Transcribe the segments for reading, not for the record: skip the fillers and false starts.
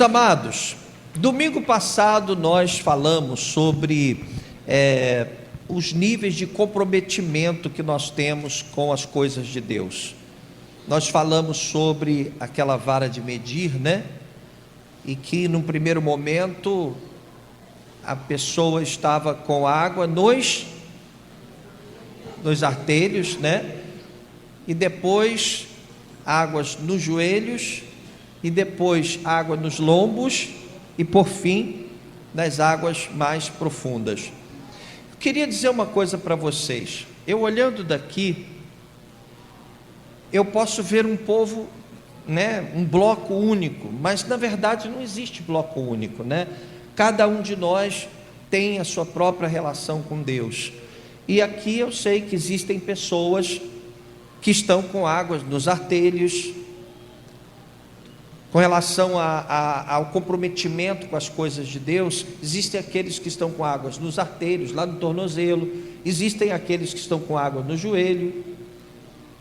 amados, domingo passado nós falamos sobre os níveis de comprometimento que nós temos com as coisas de Deus. Nós falamos sobre aquela vara de medir, né? E que num primeiro momento a pessoa estava com água nos artérios, né? E depois águas nos joelhos, e depois água nos lombos, e por fim nas águas mais profundas. Eu queria dizer uma coisa para vocês. Eu olhando daqui, eu posso ver um povo, né, um bloco único, mas na verdade não existe bloco único, né? Cada um de nós tem a sua própria relação com Deus. E aqui eu sei que existem pessoas que estão com águas nos artérios, com relação ao comprometimento com as coisas de Deus. Existem aqueles que estão com águas nos artérios, lá no tornozelo. Existem aqueles que estão com água no joelho.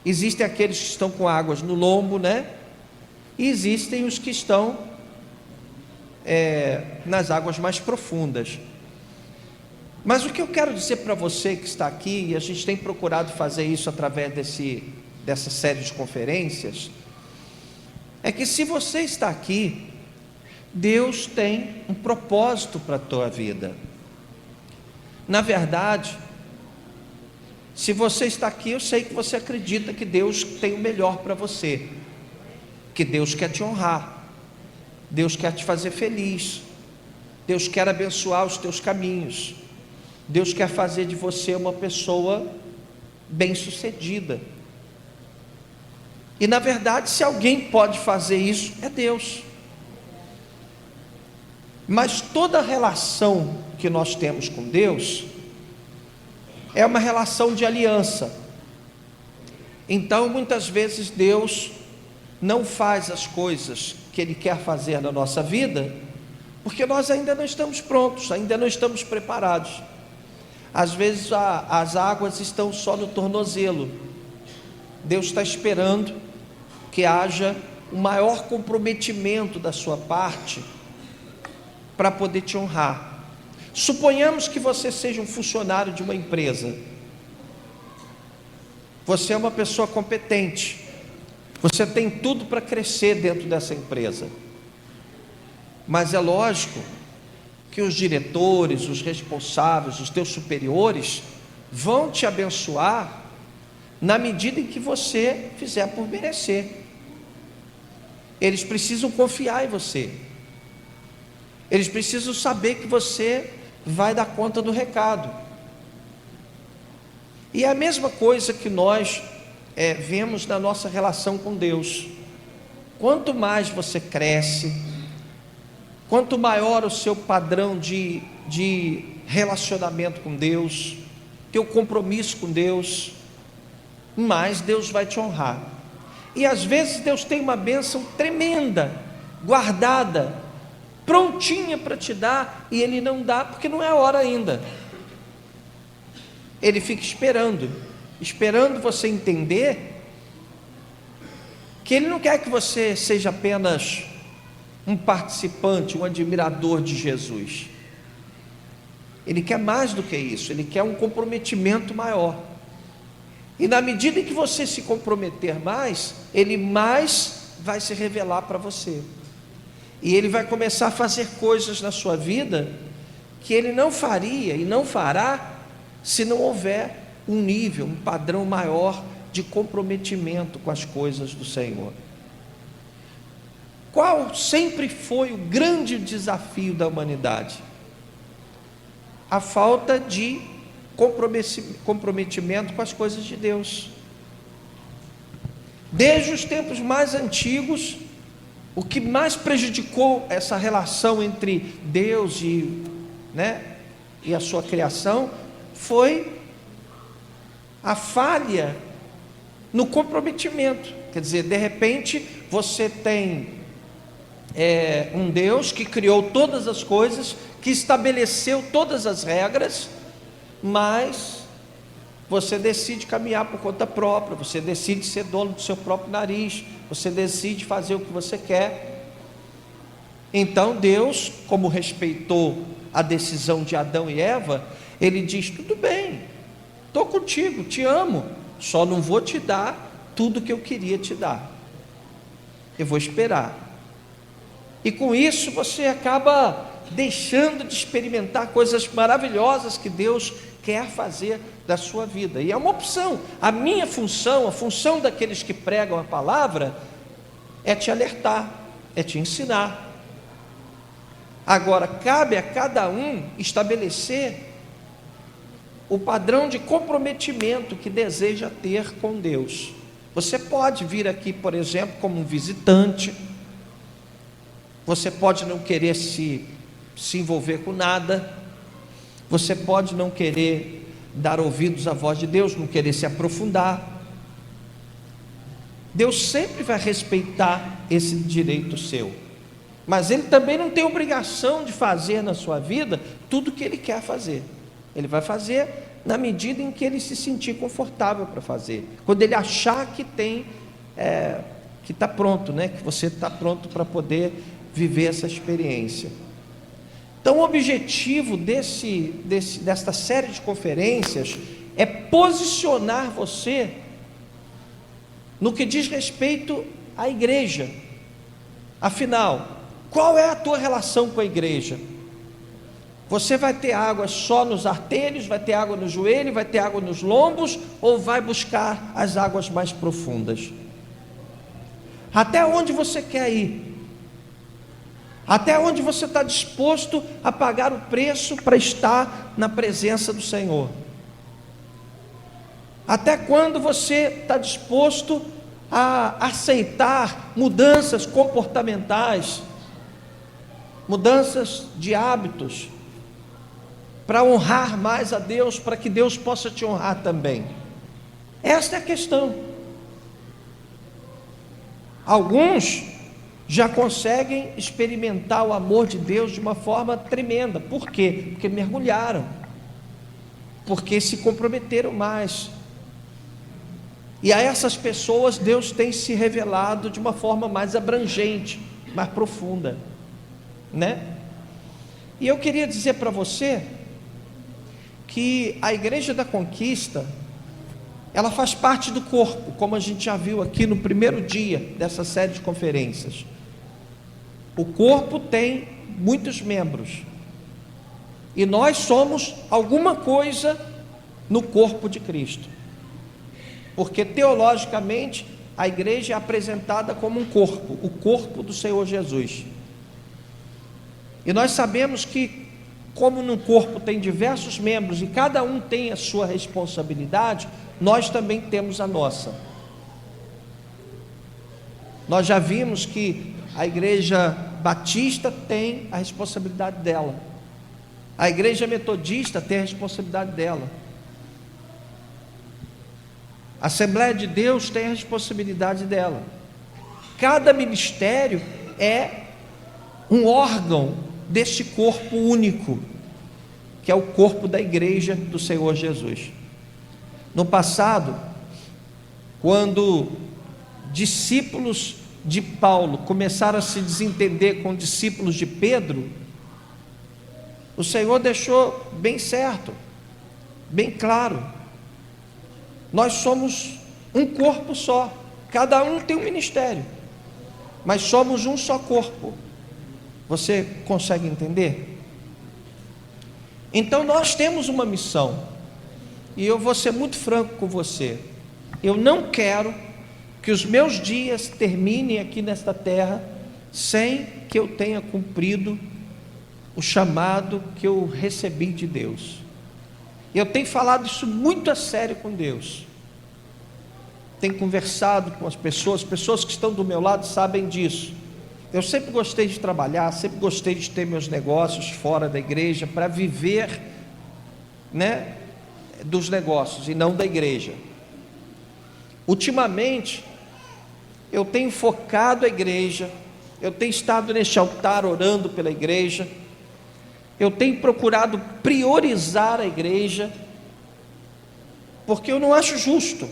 Existem aqueles que estão com águas no lombo, né? E existem os que estão nas águas mais profundas. Mas o que eu quero dizer para você que está aqui, e a gente tem procurado fazer isso através dessa série de conferências, é que se você está aqui, Deus tem um propósito para a tua vida. Na verdade, se você está aqui, eu sei que você acredita que Deus tem o melhor para você, que Deus quer te honrar, Deus quer te fazer feliz, Deus quer abençoar os teus caminhos, Deus quer fazer de você uma pessoa bem-sucedida. E na verdade, se alguém pode fazer isso, é Deus. Mas toda relação que nós temos com Deus é uma relação de aliança. Então, muitas vezes Deus não faz as coisas que Ele quer fazer na nossa vida, porque nós ainda não estamos prontos, ainda não estamos preparados. Às vezes as águas estão só no tornozelo. Deus está esperando que haja um maior comprometimento da sua parte para poder te honrar. Suponhamos que você seja um funcionário de uma empresa. Você é uma pessoa competente. Você tem tudo para crescer dentro dessa empresa. Mas é lógico que os diretores, os responsáveis, os teus superiores vão te abençoar na medida em que você fizer por merecer. Eles precisam confiar em você. Eles precisam saber que você vai dar conta do recado. E é a mesma coisa que nós vemos na nossa relação com Deus. Quanto mais você cresce, quanto maior o seu padrão de relacionamento com Deus, teu compromisso com Deus, mais Deus vai te honrar. E às vezes Deus tem uma bênção tremenda, guardada, prontinha para te dar, e Ele não dá porque não é a hora ainda. Ele fica esperando você entender que Ele não quer que você seja apenas um participante, um admirador de Jesus. Ele quer mais do que isso, Ele quer um comprometimento maior. E na medida em que você se comprometer mais, Ele mais vai se revelar para você. E Ele vai começar a fazer coisas na sua vida que Ele não faria e não fará se não houver um nível, um padrão maior de comprometimento com as coisas do Senhor. Qual sempre foi o grande desafio da humanidade? A falta de comprometimento com as coisas de Deus. Desde os tempos mais antigos, o que mais prejudicou essa relação entre Deus e a sua criação foi a falha no comprometimento. Quer dizer, de repente você tem um Deus que criou todas as coisas, que estabeleceu todas as regras, mas você decide caminhar por conta própria, você decide ser dono do seu próprio nariz, você decide fazer o que você quer. Então Deus, como respeitou a decisão de Adão e Eva, Ele diz: tudo bem, estou contigo, te amo, só não vou te dar tudo que eu queria te dar, eu vou esperar. E com isso você acaba deixando de experimentar coisas maravilhosas que Deus quer fazer da sua vida. E é uma opção. A minha função, a função daqueles que pregam a palavra, é te alertar, é te ensinar. Agora, cabe a cada um estabelecer o padrão de comprometimento que deseja ter com Deus. Você pode vir aqui, por exemplo, como um visitante. Você pode não querer se envolver com nada. Você pode não querer dar ouvidos à voz de Deus, não querer se aprofundar. Deus sempre vai respeitar esse direito seu, mas Ele também não tem obrigação de fazer na sua vida tudo o que Ele quer fazer. Ele vai fazer na medida em que Ele se sentir confortável para fazer, quando Ele achar que que está pronto, que você está pronto para poder viver essa experiência. Então o objetivo desta série de conferências é posicionar você no que diz respeito à igreja. Afinal, qual é a tua relação com a igreja? Você vai ter água só nos artérios, vai ter água no joelho, vai ter água nos lombos, ou vai buscar as águas mais profundas? Até onde você quer ir? Até onde você está disposto a pagar o preço para estar na presença do Senhor? Até quando você está disposto a aceitar mudanças comportamentais, mudanças de hábitos, para honrar mais a Deus, para que Deus possa te honrar também? Esta é a questão. Alguns já conseguem experimentar o amor de Deus de uma forma tremenda. Por quê? Porque mergulharam, porque se comprometeram mais. E a essas pessoas Deus tem se revelado de uma forma mais abrangente, mais profunda, E eu queria dizer para você que a Igreja da Conquista, ela faz parte do corpo, como a gente já viu aqui no primeiro dia dessa série de conferências. O corpo tem muitos membros, e nós somos alguma coisa no corpo de Cristo, porque teologicamente a igreja é apresentada como um corpo, o corpo do Senhor Jesus. E nós sabemos que, como no corpo tem diversos membros e cada um tem a sua responsabilidade, nós também temos a nossa. Nós já vimos que a igreja batista tem a responsabilidade dela, a igreja metodista tem a responsabilidade dela, a Assembleia de Deus tem a responsabilidade dela. Cada ministério é um órgão deste corpo único, que é o corpo da igreja do Senhor Jesus. No passado, quando discípulos de Paulo começaram a se desentender com discípulos de Pedro, o Senhor deixou bem certo, bem claro: nós somos um corpo só, cada um tem um ministério, mas somos um só corpo. Você consegue entender? Então nós temos uma missão, e eu vou ser muito franco com você: eu não quero que os meus dias terminem aqui nesta terra sem que eu tenha cumprido o chamado que eu recebi de Deus. Eu tenho falado isso muito a sério com Deus, tenho conversado com as pessoas que estão do meu lado sabem disso. Eu sempre gostei de trabalhar, sempre gostei de ter meus negócios fora da igreja, para viver, dos negócios e não da igreja. Ultimamente, eu tenho focado a igreja, eu tenho estado neste altar orando pela igreja, eu tenho procurado priorizar a igreja, porque eu não acho justo,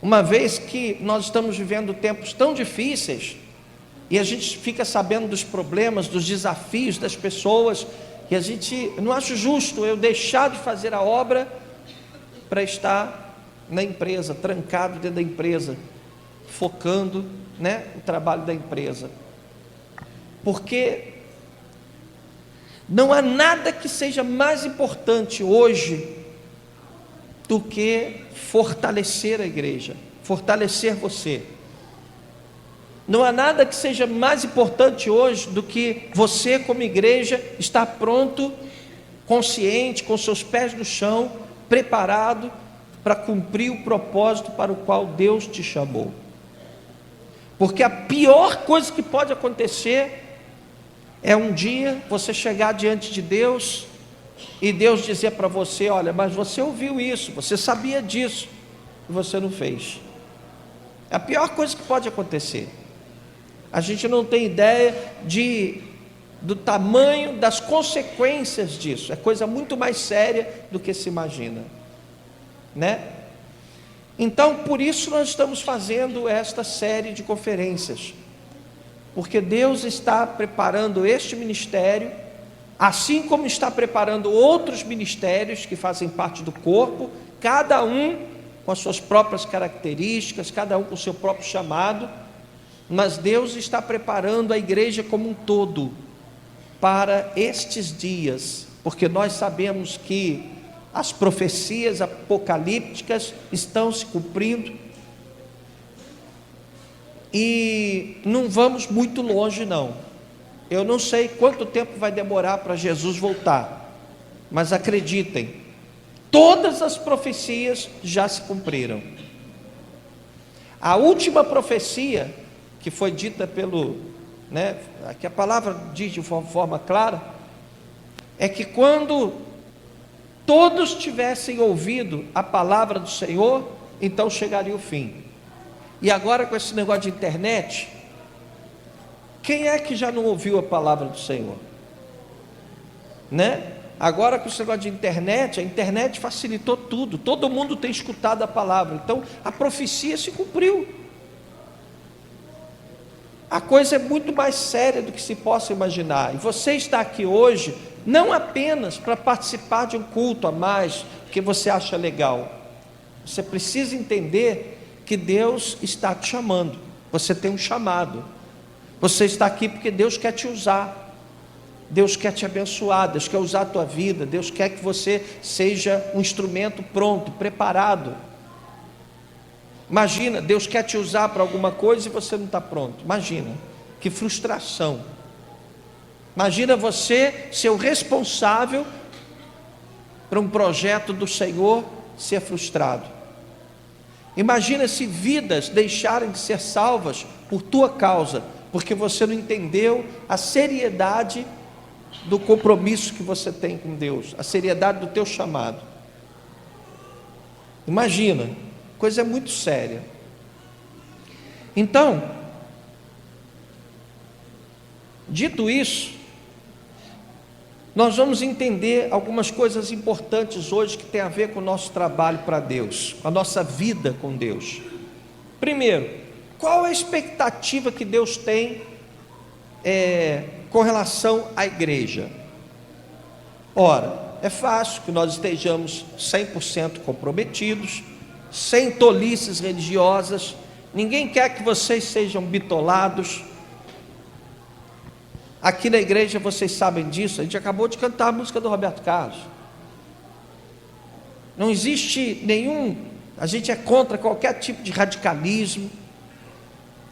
uma vez que nós estamos vivendo tempos tão difíceis, e a gente fica sabendo dos problemas, dos desafios das pessoas, e a gente não acha justo eu deixar de fazer a obra para estar na empresa, trancado dentro da empresa, focando, né, o trabalho da empresa. Porque não há nada que seja mais importante hoje do que fortalecer a igreja, fortalecer você. Não há nada que seja mais importante hoje do que você, como igreja, estar pronto, consciente, com seus pés no chão, preparado para cumprir o propósito para o qual Deus te chamou. Porque a pior coisa que pode acontecer é um dia você chegar diante de Deus e Deus dizer para você: olha, mas você ouviu isso, você sabia disso, e você não fez. É a pior coisa que pode acontecer. A gente não tem ideia do tamanho das consequências disso. É coisa muito mais séria do que se imagina, né? Então, por isso nós estamos fazendo esta série de conferências, porque Deus está preparando este ministério, assim como está preparando outros ministérios que fazem parte do corpo, cada um com as suas próprias características, cada um com o seu próprio chamado, mas Deus está preparando a igreja como um todo para estes dias, porque nós sabemos que as profecias apocalípticas estão se cumprindo, e não vamos muito longe não. Eu não sei quanto tempo vai demorar para Jesus voltar, mas acreditem, todas as profecias já se cumpriram. A última profecia que foi dita que a palavra diz de forma clara, é que quando todos tivessem ouvido a palavra do Senhor, então chegaria o fim. E agora, com esse negócio de internet, quem é que já não ouviu a palavra do Senhor? Né? Agora, com esse negócio de internet, a internet facilitou tudo, todo mundo tem escutado a palavra, então a profecia se cumpriu. A coisa é muito mais séria do que se possa imaginar, e você está aqui hoje não apenas para participar de um culto a mais, que você acha legal. Você precisa entender que Deus está te chamando, você tem um chamado, você está aqui porque Deus quer te usar, Deus quer te abençoar, Deus quer usar a tua vida, Deus quer que você seja um instrumento pronto, preparado. Imagina, Deus quer te usar para alguma coisa e você não está pronto. Imagina, que frustração. Imagina você ser o responsável para um projeto do Senhor ser frustrado. Imagina se vidas deixarem de ser salvas por tua causa, porque você não entendeu a seriedade do compromisso que você tem com Deus, a seriedade do teu chamado. Imagina, coisa muito séria. Então, dito isso, nós vamos entender algumas coisas importantes hoje que tem a ver com o nosso trabalho para Deus, com a nossa vida com Deus. Primeiro, qual a expectativa que Deus tem com relação à igreja? Ora, é fácil que nós estejamos 100% comprometidos, sem tolices religiosas. Ninguém quer que vocês sejam bitolados. Aqui na igreja vocês sabem disso, a gente acabou de cantar a música do Roberto Carlos. Não existe a gente é contra qualquer tipo de radicalismo.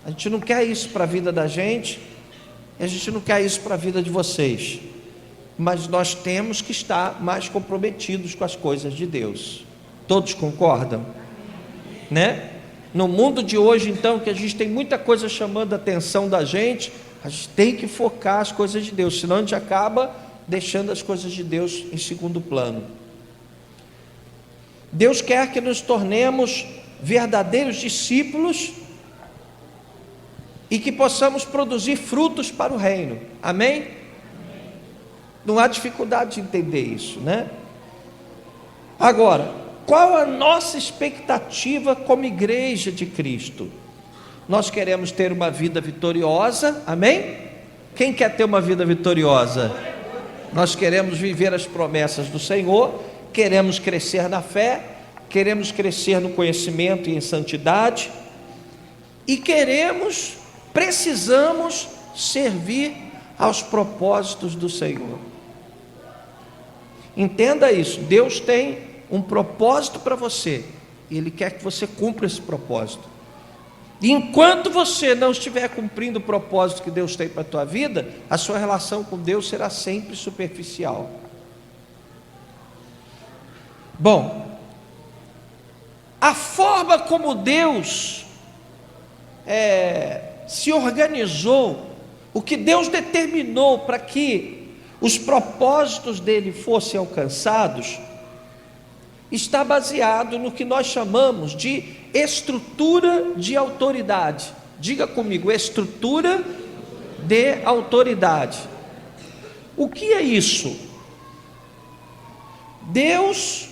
A gente não quer isso para a vida da gente, e a gente não quer isso para a vida de vocês, mas nós temos que estar mais comprometidos com as coisas de Deus. Todos concordam? Né? No mundo de hoje, então, que a gente tem muita coisa chamando a atenção da gente, a gente tem que focar as coisas de Deus, senão a gente acaba deixando as coisas de Deus em segundo plano. Deus quer que nos tornemos verdadeiros discípulos e que possamos produzir frutos para o reino. Amém? Não há dificuldade de entender isso, né? Agora, qual a nossa expectativa como igreja de Cristo? nós queremos ter uma vida vitoriosa, amém? Quem quer ter uma vida vitoriosa? Nós queremos viver as promessas do Senhor, queremos crescer na fé, queremos crescer no conhecimento e em santidade, e precisamos servir aos propósitos do Senhor. Entenda isso, Deus tem um propósito para você, e Ele quer que você cumpra esse propósito. E enquanto você não estiver cumprindo o propósito que Deus tem para a tua vida, a sua relação com Deus será sempre superficial. Bom, a forma como Deus se organizou, o que Deus determinou para que os propósitos dele fossem alcançados, está baseado no que nós chamamos de estrutura de autoridade. Diga comigo, estrutura de autoridade. O que é isso? Deus,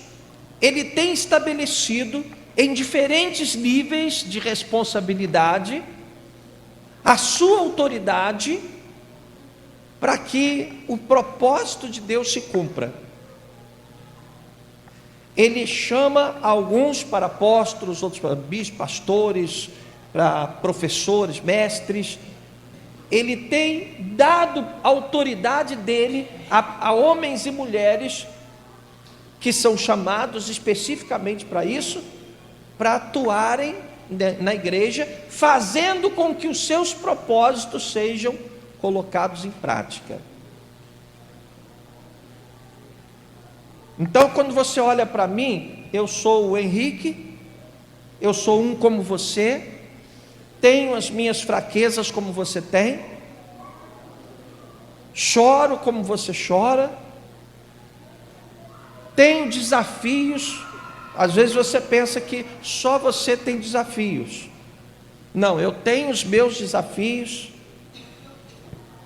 Ele tem estabelecido em diferentes níveis de responsabilidade a sua autoridade para que o propósito de Deus se cumpra. Ele chama alguns para apóstolos, outros para bispos, pastores, para professores, mestres. Ele tem dado autoridade dele a homens e mulheres que são chamados especificamente para isso, para atuarem na igreja, fazendo com que os seus propósitos sejam colocados em prática. Então, quando você olha para mim, eu sou o Henrique, eu sou um como você, tenho as minhas fraquezas como você tem, choro como você chora, tenho desafios. Às vezes você pensa que só você tem desafios. Não, eu tenho os meus desafios,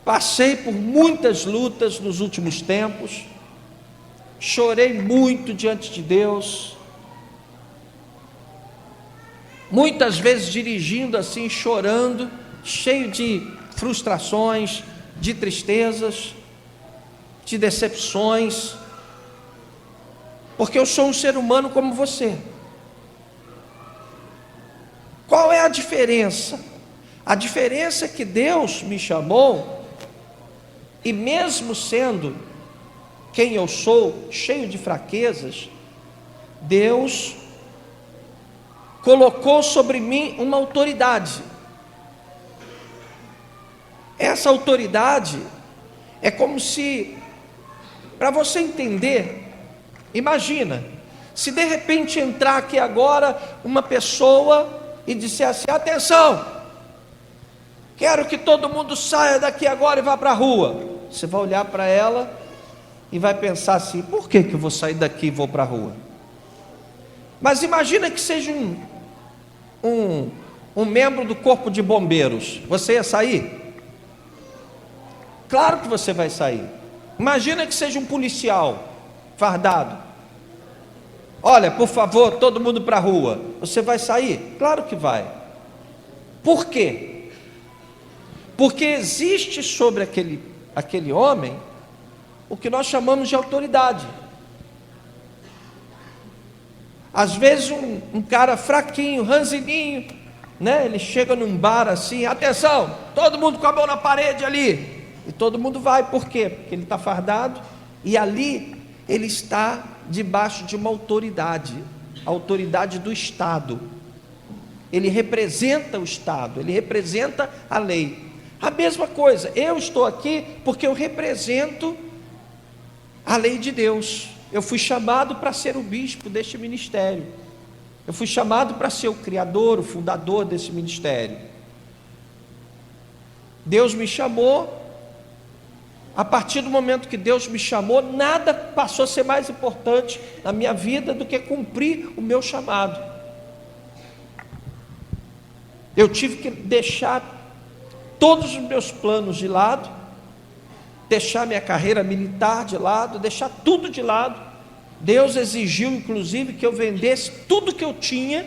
passei por muitas lutas nos últimos tempos, chorei muito diante de Deus, muitas vezes dirigindo assim, chorando, cheio de frustrações, de tristezas, de decepções, porque eu sou um ser humano como você. Qual é a diferença? A diferença é que Deus me chamou, e mesmo sendo quem eu sou, cheio de fraquezas, Deus colocou sobre mim uma autoridade. Essa autoridade é como se, para você entender, imagina, se de repente entrar aqui agora uma pessoa e disser assim: atenção, quero que todo mundo saia daqui agora e vá para a rua. Você vai olhar para ela e vai pensar assim: por que eu vou sair daqui e vou para a rua? Mas imagina que seja um membro do corpo de bombeiros, você ia sair? Claro que você vai sair. Imagina que seja um policial fardado: olha, por favor, todo mundo para a rua. Você vai sair? Claro que vai. Por quê? Porque existe sobre aquele homem o que nós chamamos de autoridade. Às vezes um cara fraquinho, ranzininho, né? Ele chega num bar assim: atenção, todo mundo com a mão na parede ali, e todo mundo vai. Por quê? Porque ele está fardado, e ali ele está debaixo de uma autoridade, a autoridade do Estado. Ele representa o Estado, ele representa a lei. A mesma coisa, eu estou aqui porque eu represento a lei de Deus. Eu fui chamado para ser o bispo deste ministério, eu fui chamado para ser o criador, o fundador desse ministério. Deus me chamou. A partir do momento que Deus me chamou, nada passou a ser mais importante na minha vida do que cumprir o meu chamado. Eu tive que deixar todos os meus planos de lado, deixar minha carreira militar de lado, deixar tudo de lado. Deus exigiu inclusive que eu vendesse tudo que eu tinha,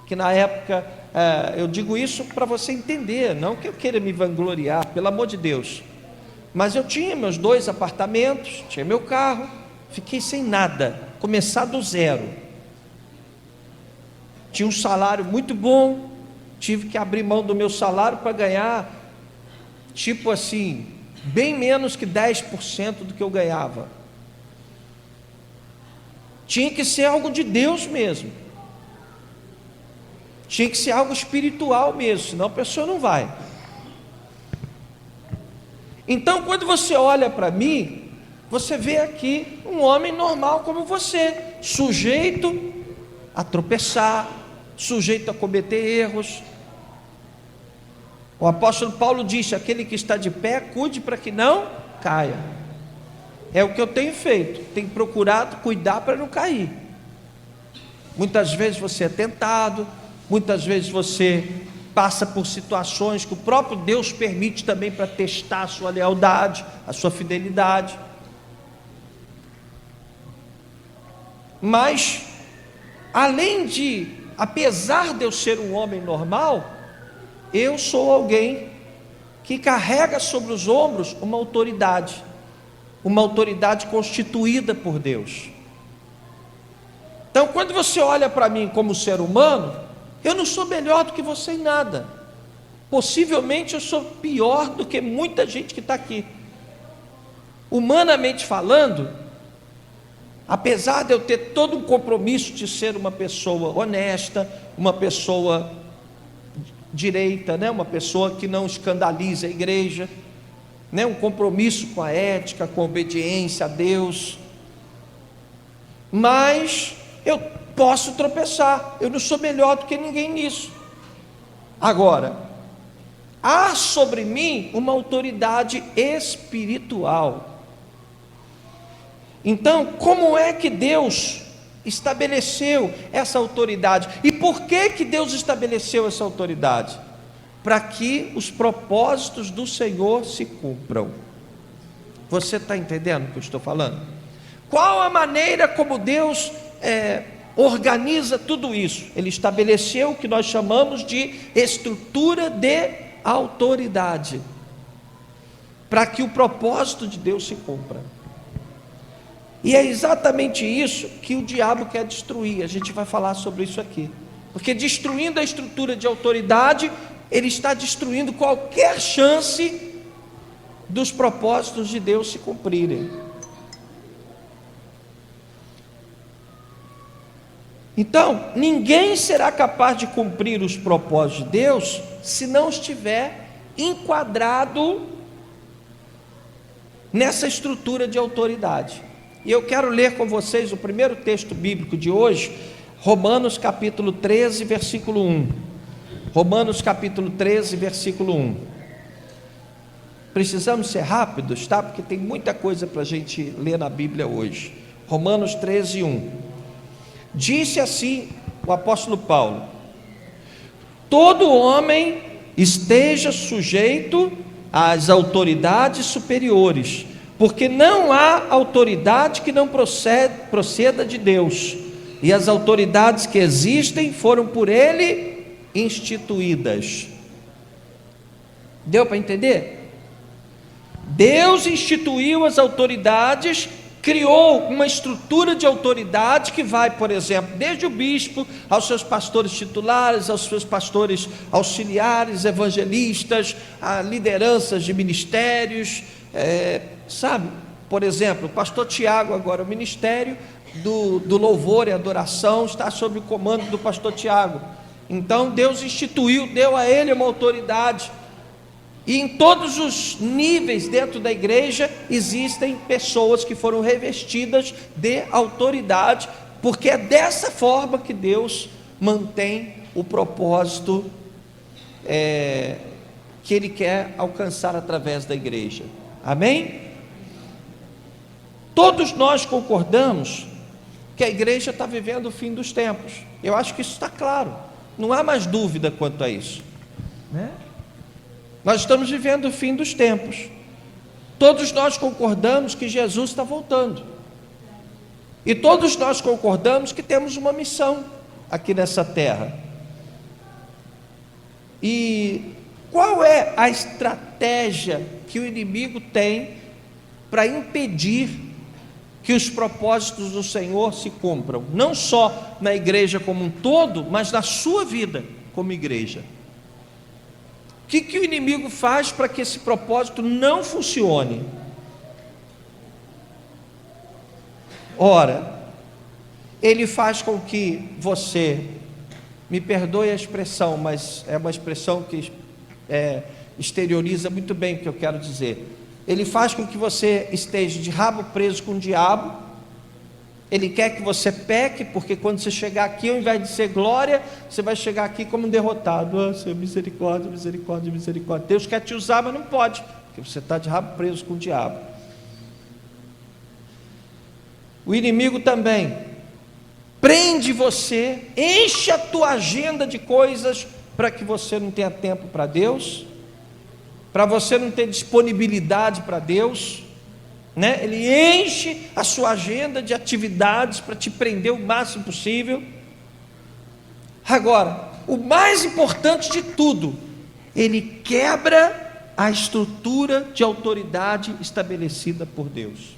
que na época eu digo isso para você entender, não que eu queira me vangloriar, pelo amor de Deus, mas eu tinha meus 2 apartamentos, tinha meu carro, fiquei sem nada, começar do zero. Tinha um salário muito bom, tive que abrir mão do meu salário para ganhar, tipo assim, bem menos que 10% do que eu ganhava. Tinha que ser algo de Deus mesmo, tinha que ser algo espiritual mesmo, senão a pessoa não vai. Então, quando você olha para mim, você vê aqui um homem normal como você, sujeito a tropeçar, sujeito a cometer erros. O apóstolo Paulo disse: aquele que está de pé, cuide para que não caia. É o que eu tenho feito, tenho procurado cuidar para não cair. Muitas vezes você é tentado, muitas vezes você passa por situações que o próprio Deus permite também para testar a sua lealdade, a sua fidelidade. Mas, apesar de eu ser um homem normal, eu sou alguém que carrega sobre os ombros uma autoridade constituída por Deus. Então, quando você olha para mim como ser humano, eu não sou melhor do que você em nada. Possivelmente eu sou pior do que muita gente que está aqui. Humanamente falando, apesar de eu ter todo um compromisso de ser uma pessoa honesta, uma pessoa direita, uma pessoa que não escandaliza a igreja, um compromisso com a ética, com a obediência a Deus, mas eu posso tropeçar, eu não sou melhor do que ninguém nisso. Agora, há sobre mim uma autoridade espiritual. Então, como é que Deus estabeleceu essa autoridade? E por que Deus estabeleceu essa autoridade? Para que os propósitos do Senhor se cumpram. Você está entendendo o que eu estou falando? Qual a maneira como Deus organiza tudo isso? Ele estabeleceu o que nós chamamos de estrutura de autoridade, para que o propósito de Deus se cumpra. E é exatamente isso que o diabo quer destruir. A gente vai falar sobre isso aqui, porque destruindo a estrutura de autoridade, ele está destruindo qualquer chance dos propósitos de Deus se cumprirem. Então, ninguém será capaz de cumprir os propósitos de Deus se não estiver enquadrado nessa estrutura de autoridade. E eu quero ler com vocês o primeiro texto bíblico de hoje, Romanos capítulo 13, versículo 1. Romanos capítulo 13, versículo 1. Precisamos ser rápidos, tá? Porque tem muita coisa para a gente ler na Bíblia hoje. Romanos 13, 1. Disse assim o apóstolo Paulo: todo homem esteja sujeito às autoridades superiores, porque não há autoridade que não proceda de Deus, e as autoridades que existem foram por Ele instituídas. Deu para entender? Deus instituiu as autoridades, criou uma estrutura de autoridade que vai, por exemplo, desde o bispo aos seus pastores titulares, aos seus pastores auxiliares, evangelistas, a lideranças de ministérios, sabe? Por exemplo, o pastor Tiago agora, o ministério do louvor e adoração está sob o comando do pastor Tiago. Então Deus instituiu, deu a ele uma autoridade. E em todos os níveis dentro da igreja existem pessoas que foram revestidas de autoridade, porque é dessa forma que Deus mantém o propósito que Ele quer alcançar através da igreja. Amém? Todos nós concordamos que a igreja está vivendo o fim dos tempos. Eu acho que isso está claro, não há mais dúvida quanto a isso, né? Nós estamos vivendo o fim dos tempos. Todos nós concordamos que Jesus está voltando, e todos nós concordamos que temos uma missão aqui nessa terra. E qual é a estratégia que o inimigo tem para impedir que os propósitos do Senhor se cumpram, não só na igreja como um todo, mas na sua vida como igreja? O que o inimigo faz para que esse propósito não funcione? Ora, ele faz com que você, me perdoe a expressão, mas é uma expressão que exterioriza muito bem o que eu quero dizer. Ele faz com que você esteja de rabo preso com o diabo. Ele quer que você peque, porque quando você chegar aqui, ao invés de ser glória, você vai chegar aqui como um derrotado. Ah, Senhor, misericórdia, misericórdia, misericórdia. Deus quer te usar, mas não pode, porque você está de rabo preso com o diabo. O inimigo também prende você, enche a tua agenda de coisas para que você não tenha tempo para Deus, para você não ter disponibilidade para Deus, né? Ele enche a sua agenda de atividades para te prender o máximo possível. Agora, o mais importante de tudo, ele quebra a estrutura de autoridade estabelecida por Deus.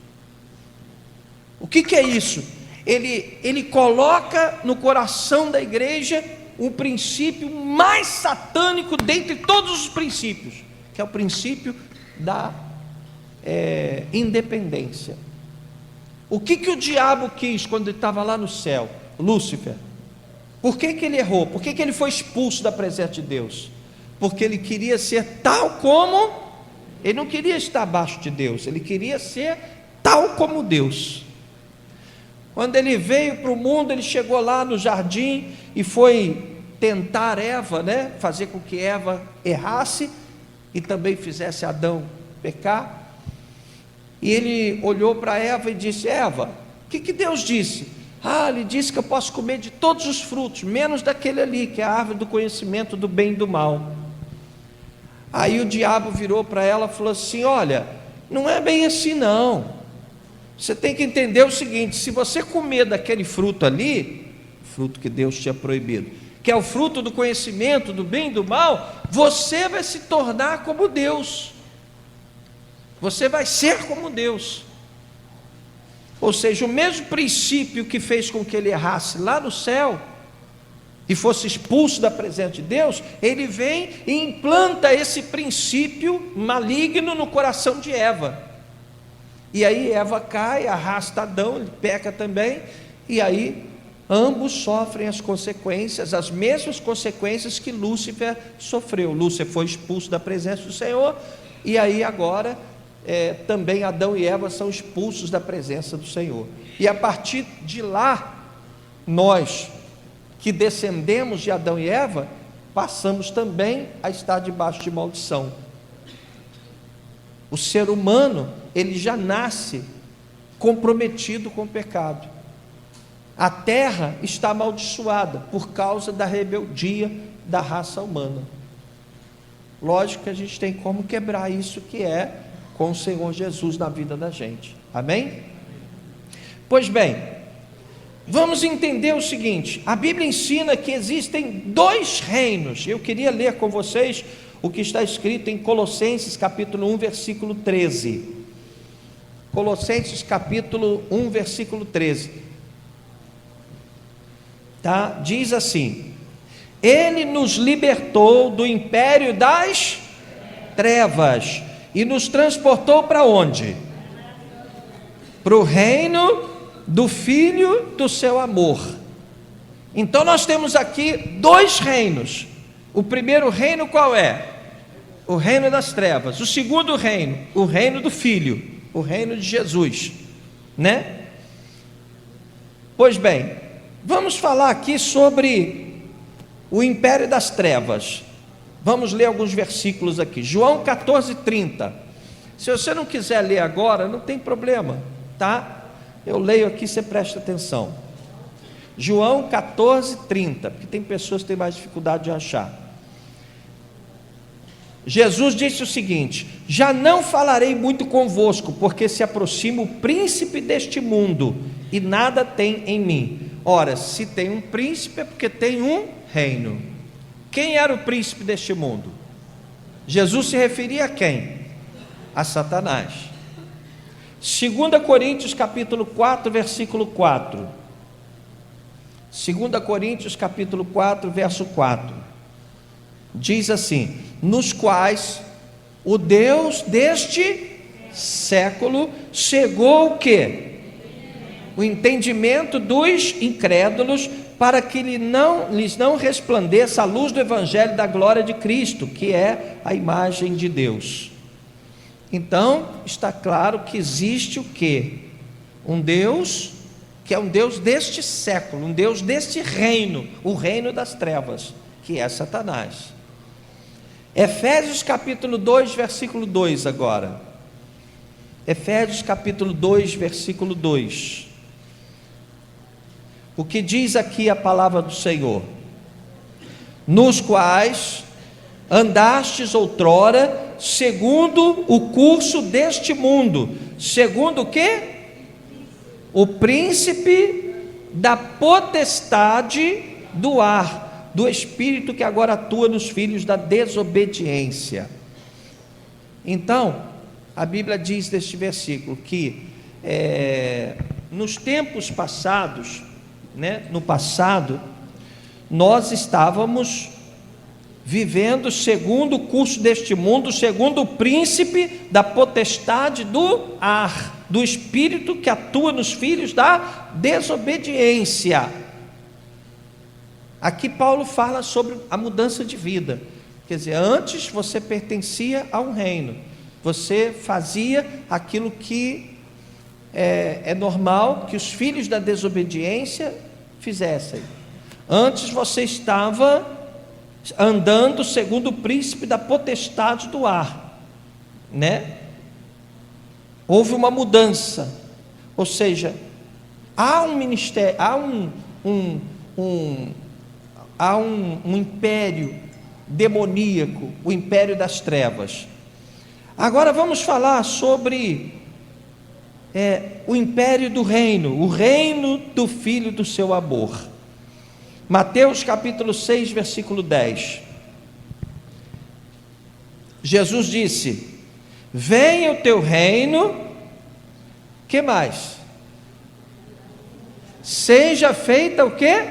O que é isso? Ele coloca no coração da igreja o princípio mais satânico dentre todos os princípios, que é o princípio da independência. O que o diabo quis quando ele estava lá no céu? Lúcifer. Por que ele errou? Por que ele foi expulso da presença de Deus? Porque ele queria ser tal como, ele não queria estar abaixo de Deus, ele queria ser tal como Deus. Quando ele veio para o mundo, ele chegou lá no jardim e foi tentar Eva, né? Fazer com que Eva errasse e também fizesse Adão pecar. E ele olhou para Eva e disse: Eva, o que Deus disse? Ele disse que eu posso comer de todos os frutos, menos daquele ali, que é a árvore do conhecimento do bem e do mal. Aí o diabo virou para ela e falou assim: olha, não é bem assim não. Você tem que entender o seguinte: se você comer daquele fruto ali, fruto que Deus tinha proibido, que é o fruto do conhecimento do bem e do mal, você vai se tornar como Deus, você vai ser como Deus. Ou seja, o mesmo princípio que fez com que ele errasse lá no céu e fosse expulso da presença de Deus, ele vem e implanta esse princípio maligno no coração de Eva. E aí Eva cai, arrasta Adão, ele peca também, e aí ambos sofrem as consequências, as mesmas consequências que Lúcifer sofreu. Lúcifer foi expulso da presença do Senhor, e aí agora também Adão e Eva são expulsos da presença do Senhor. E a partir de lá, nós que descendemos de Adão e Eva, passamos também a estar debaixo de maldição. O ser humano, ele já nasce comprometido com o pecado. A terra está amaldiçoada por causa da rebeldia da raça humana. Lógico que a gente tem como quebrar isso, que é com o Senhor Jesus na vida da gente. Amém? Pois bem, vamos entender o seguinte: a Bíblia ensina que existem dois reinos. Eu queria ler com vocês o que está escrito em Colossenses capítulo 1, versículo 13. Colossenses capítulo 1, versículo 13. Diz assim: Ele nos libertou do império das trevas e nos transportou para onde? Para o reino do Filho do seu amor. Então nós temos aqui dois reinos. O primeiro reino qual é? O reino das trevas. O segundo reino, o reino do Filho, o reino de Jesus, né? Pois bem, vamos falar aqui sobre o império das trevas. Vamos ler alguns versículos aqui. João 14:30. Se você não quiser ler agora, não tem problema, tá? Eu leio aqui, você presta atenção. João 14:30, porque tem pessoas que têm mais dificuldade de achar. Jesus disse o seguinte: já não falarei muito convosco, porque se aproxima o príncipe deste mundo, e nada tem em mim. Ora, se tem um príncipe, é porque tem um reino. Quem era o príncipe deste mundo? Jesus se referia a quem? A Satanás. 2 Coríntios capítulo 4, versículo 4. 2 Coríntios capítulo 4, verso 4. Diz assim: nos quais o Deus deste século cegou o quê? O entendimento dos incrédulos, para que lhes não resplandeça a luz do evangelho da glória de Cristo, que é a imagem de Deus. Então, está claro que existe o quê? Um Deus, que é um Deus deste século, um Deus deste reino, o reino das trevas, que é Satanás. Efésios capítulo 2, versículo 2 agora. Efésios capítulo 2, versículo 2. O que diz aqui a palavra do Senhor? Nos quais andastes outrora, segundo o curso deste mundo. Segundo o quê? O príncipe da potestade do ar, do espírito que agora atua nos filhos da desobediência. Então, a Bíblia diz neste versículo que nos tempos passados, no passado, nós estávamos vivendo segundo o curso deste mundo, segundo o príncipe da potestade do ar, do espírito que atua nos filhos da desobediência. Aqui Paulo fala sobre a mudança de vida. Quer dizer, antes você pertencia a um reino, você fazia aquilo que é normal que os filhos da desobediência fizessem. Antes você estava andando segundo o príncipe da potestade do ar, Houve uma mudança, ou seja, há um ministério, há um império demoníaco, o império das trevas. Agora vamos falar sobre o império do reino, o reino do Filho do seu amor. Mateus capítulo 6, versículo 10. Jesus disse: venha o teu reino, que mais? Seja feita o quê?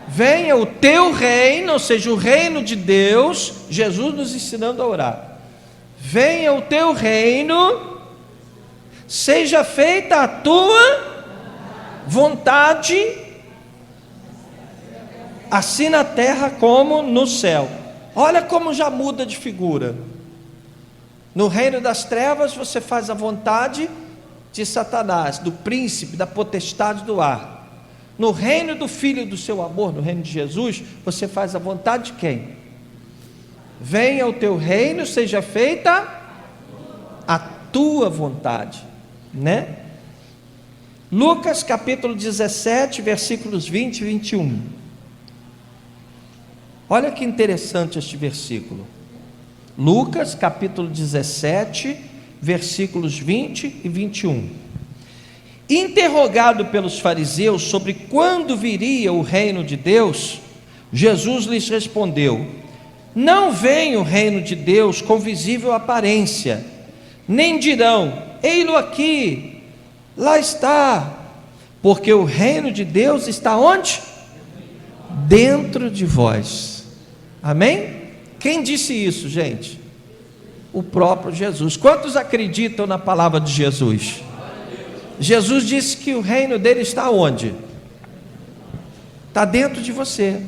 Venha o teu reino, ou seja, o reino de Deus. Jesus nos ensinando a orar. Venha o teu reino, seja feita a tua vontade, assim na terra como no céu. Olha como já muda de figura. No reino das trevas você faz a vontade de Satanás, do príncipe da potestade do ar. No reino do Filho do seu amor, no reino de Jesus, você faz a vontade de quem? Venha o teu reino, seja feita a tua vontade, Lucas capítulo 17, versículos 20 e 21. Olha que interessante este versículo. Lucas capítulo 17, versículos 20 e 21. Interrogado pelos fariseus sobre quando viria o reino de Deus, Jesus lhes respondeu: não vem o reino de Deus com visível aparência, nem dirão, ei-lo aqui, lá está, porque o reino de Deus está onde? Dentro de vós. Amém? Quem disse isso, gente? O próprio Jesus. Quantos acreditam na palavra de Jesus? Jesus disse que o reino dele está onde? Está dentro de você.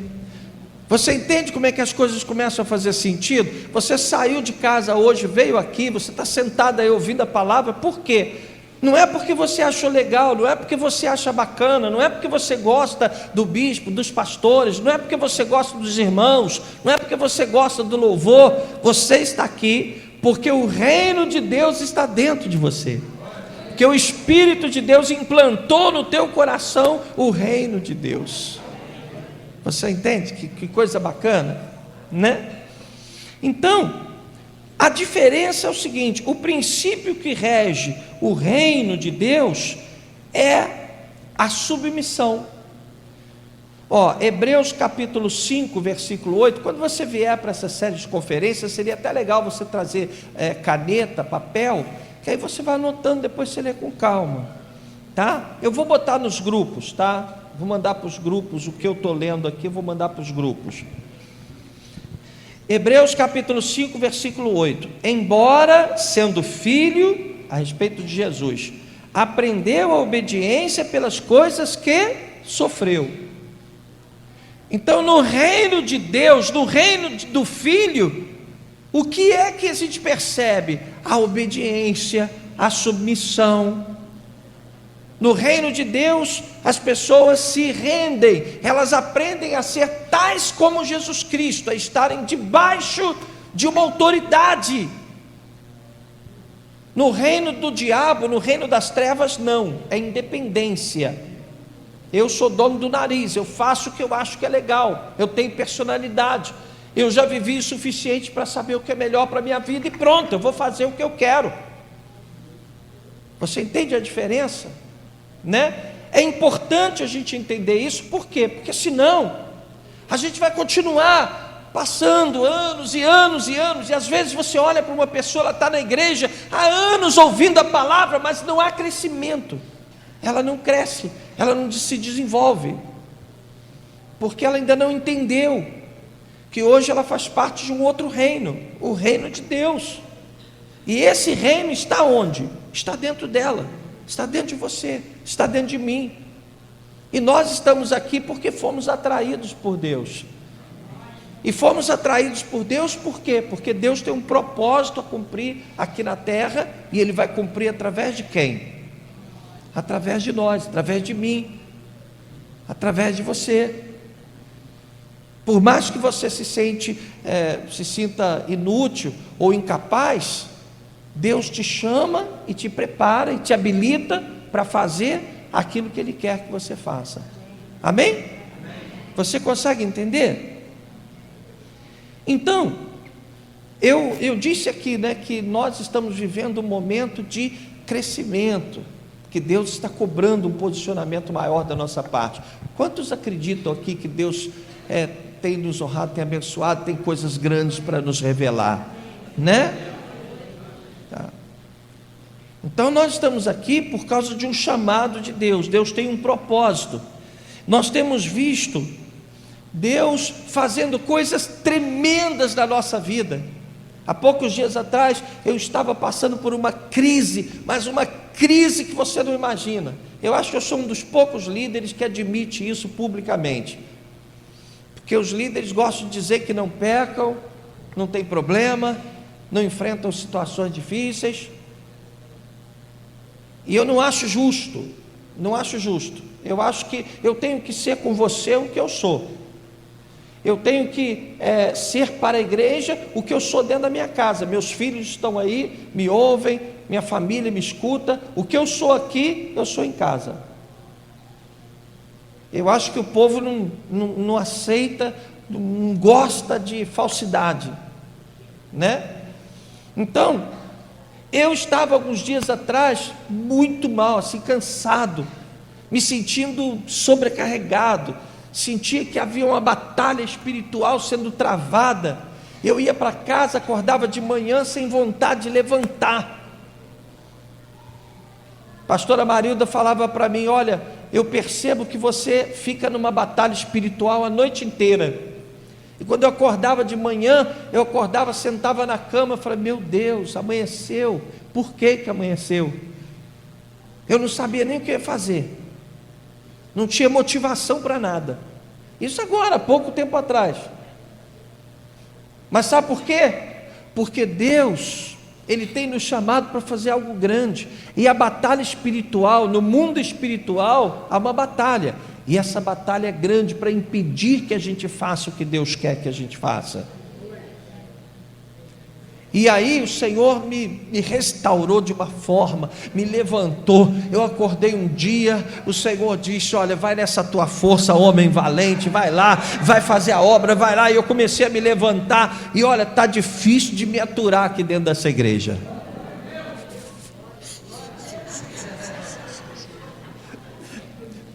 Você entende como é que as coisas começam a fazer sentido? Você saiu de casa hoje, veio aqui, você está sentado aí ouvindo a palavra, por quê? Não é porque você achou legal, não é porque você acha bacana, não é porque você gosta do bispo, dos pastores, não é porque você gosta dos irmãos, não é porque você gosta do louvor. Você está aqui porque o reino de Deus está dentro de você, porque o Espírito de Deus implantou no teu coração o reino de Deus. Você entende? Que coisa bacana, Então, a diferença é o seguinte: o princípio que rege o reino de Deus é a submissão. Hebreus capítulo 5, versículo 8. Quando você vier para essa série de conferências, seria até legal você trazer caneta, papel, que aí você vai anotando, depois você lê com calma, tá? Eu vou botar nos grupos, tá? Vou mandar para os grupos o que eu estou lendo aqui, vou mandar para os grupos. Hebreus capítulo 5, versículo 8. Embora sendo filho, a respeito de Jesus, aprendeu a obediência pelas coisas que sofreu. Então, no reino de Deus, no reino do Filho, o que é que a gente percebe? A obediência, a submissão. No reino de Deus, as pessoas se rendem, elas aprendem a ser tais como Jesus Cristo, a estarem debaixo de uma autoridade. No reino do diabo, no reino das trevas, não, é independência. Eu sou dono do nariz, eu faço o que eu acho que é legal, eu tenho personalidade, eu já vivi o suficiente para saber o que é melhor para a minha vida e pronto, eu vou fazer o que eu quero. Você entende a diferença? Né? É importante a gente entender isso. Por quê? Porque senão a gente vai continuar passando anos e anos e anos, e às vezes você olha para uma pessoa, ela está na igreja há anos ouvindo a palavra, mas não há crescimento, ela não cresce, ela não se desenvolve, porque ela ainda não entendeu que hoje ela faz parte de um outro reino, o reino de Deus. E esse reino está onde? Está dentro dela, está dentro de você, está dentro de mim. E nós estamos aqui porque fomos atraídos por Deus. E fomos atraídos por Deus por quê? Porque Deus tem um propósito a cumprir aqui na terra, e Ele vai cumprir através de quem? Através de nós, através de mim, através de você. Por mais que você se sinta inútil ou incapaz, Deus te chama e te prepara e te habilita para fazer aquilo que Ele quer que você faça. Amém? Você consegue entender? Então, eu disse aqui, né, que nós estamos vivendo um momento de crescimento, que Deus está cobrando um posicionamento maior da nossa parte. Quantos acreditam aqui que Deus tem nos honrado, tem abençoado, tem coisas grandes para nos revelar, né? Tá. Então nós estamos aqui por causa de um chamado de Deus. Deus tem um propósito. Nós temos visto Deus fazendo coisas tremendas na nossa vida. Há poucos dias atrás eu estava passando por uma crise, mas uma crise que você não imagina. Eu acho que eu sou um dos poucos líderes que admite isso publicamente, porque os líderes gostam de dizer que não pecam, não tem problema, não enfrentam situações difíceis, e eu não acho justo, não acho justo. Eu acho que eu tenho que ser com você o que eu sou. Eu tenho que ser para a igreja o que eu sou dentro da minha casa. Meus filhos estão aí, me ouvem, minha família me escuta. O que eu sou aqui, eu sou em casa. Eu acho que o povo não aceita, não gosta de falsidade, né? Então, eu estava alguns dias atrás muito mal, assim, cansado, me sentindo sobrecarregado, sentia que havia uma batalha espiritual sendo travada. Eu ia para casa, acordava de manhã sem vontade de levantar. Pastora Marilda falava para mim: olha, eu percebo que você fica numa batalha espiritual a noite inteira. E quando eu acordava de manhã, eu acordava, sentava na cama, eu falei: meu Deus, amanheceu. Por que que amanheceu? Eu não sabia nem o que ia fazer, não tinha motivação para nada. Isso agora, há pouco tempo atrás. Mas sabe por quê? Porque Deus, Ele tem nos chamado para fazer algo grande. E a batalha espiritual, no mundo espiritual, há uma batalha. E essa batalha é grande para impedir que a gente faça o que Deus quer que a gente faça. E aí o Senhor me restaurou de uma forma, me levantou. Eu acordei um dia, o Senhor disse: olha, vai nessa tua força, homem valente, vai lá, vai fazer a obra, vai lá. E eu comecei a me levantar, e olha, está difícil de me aturar aqui dentro dessa igreja.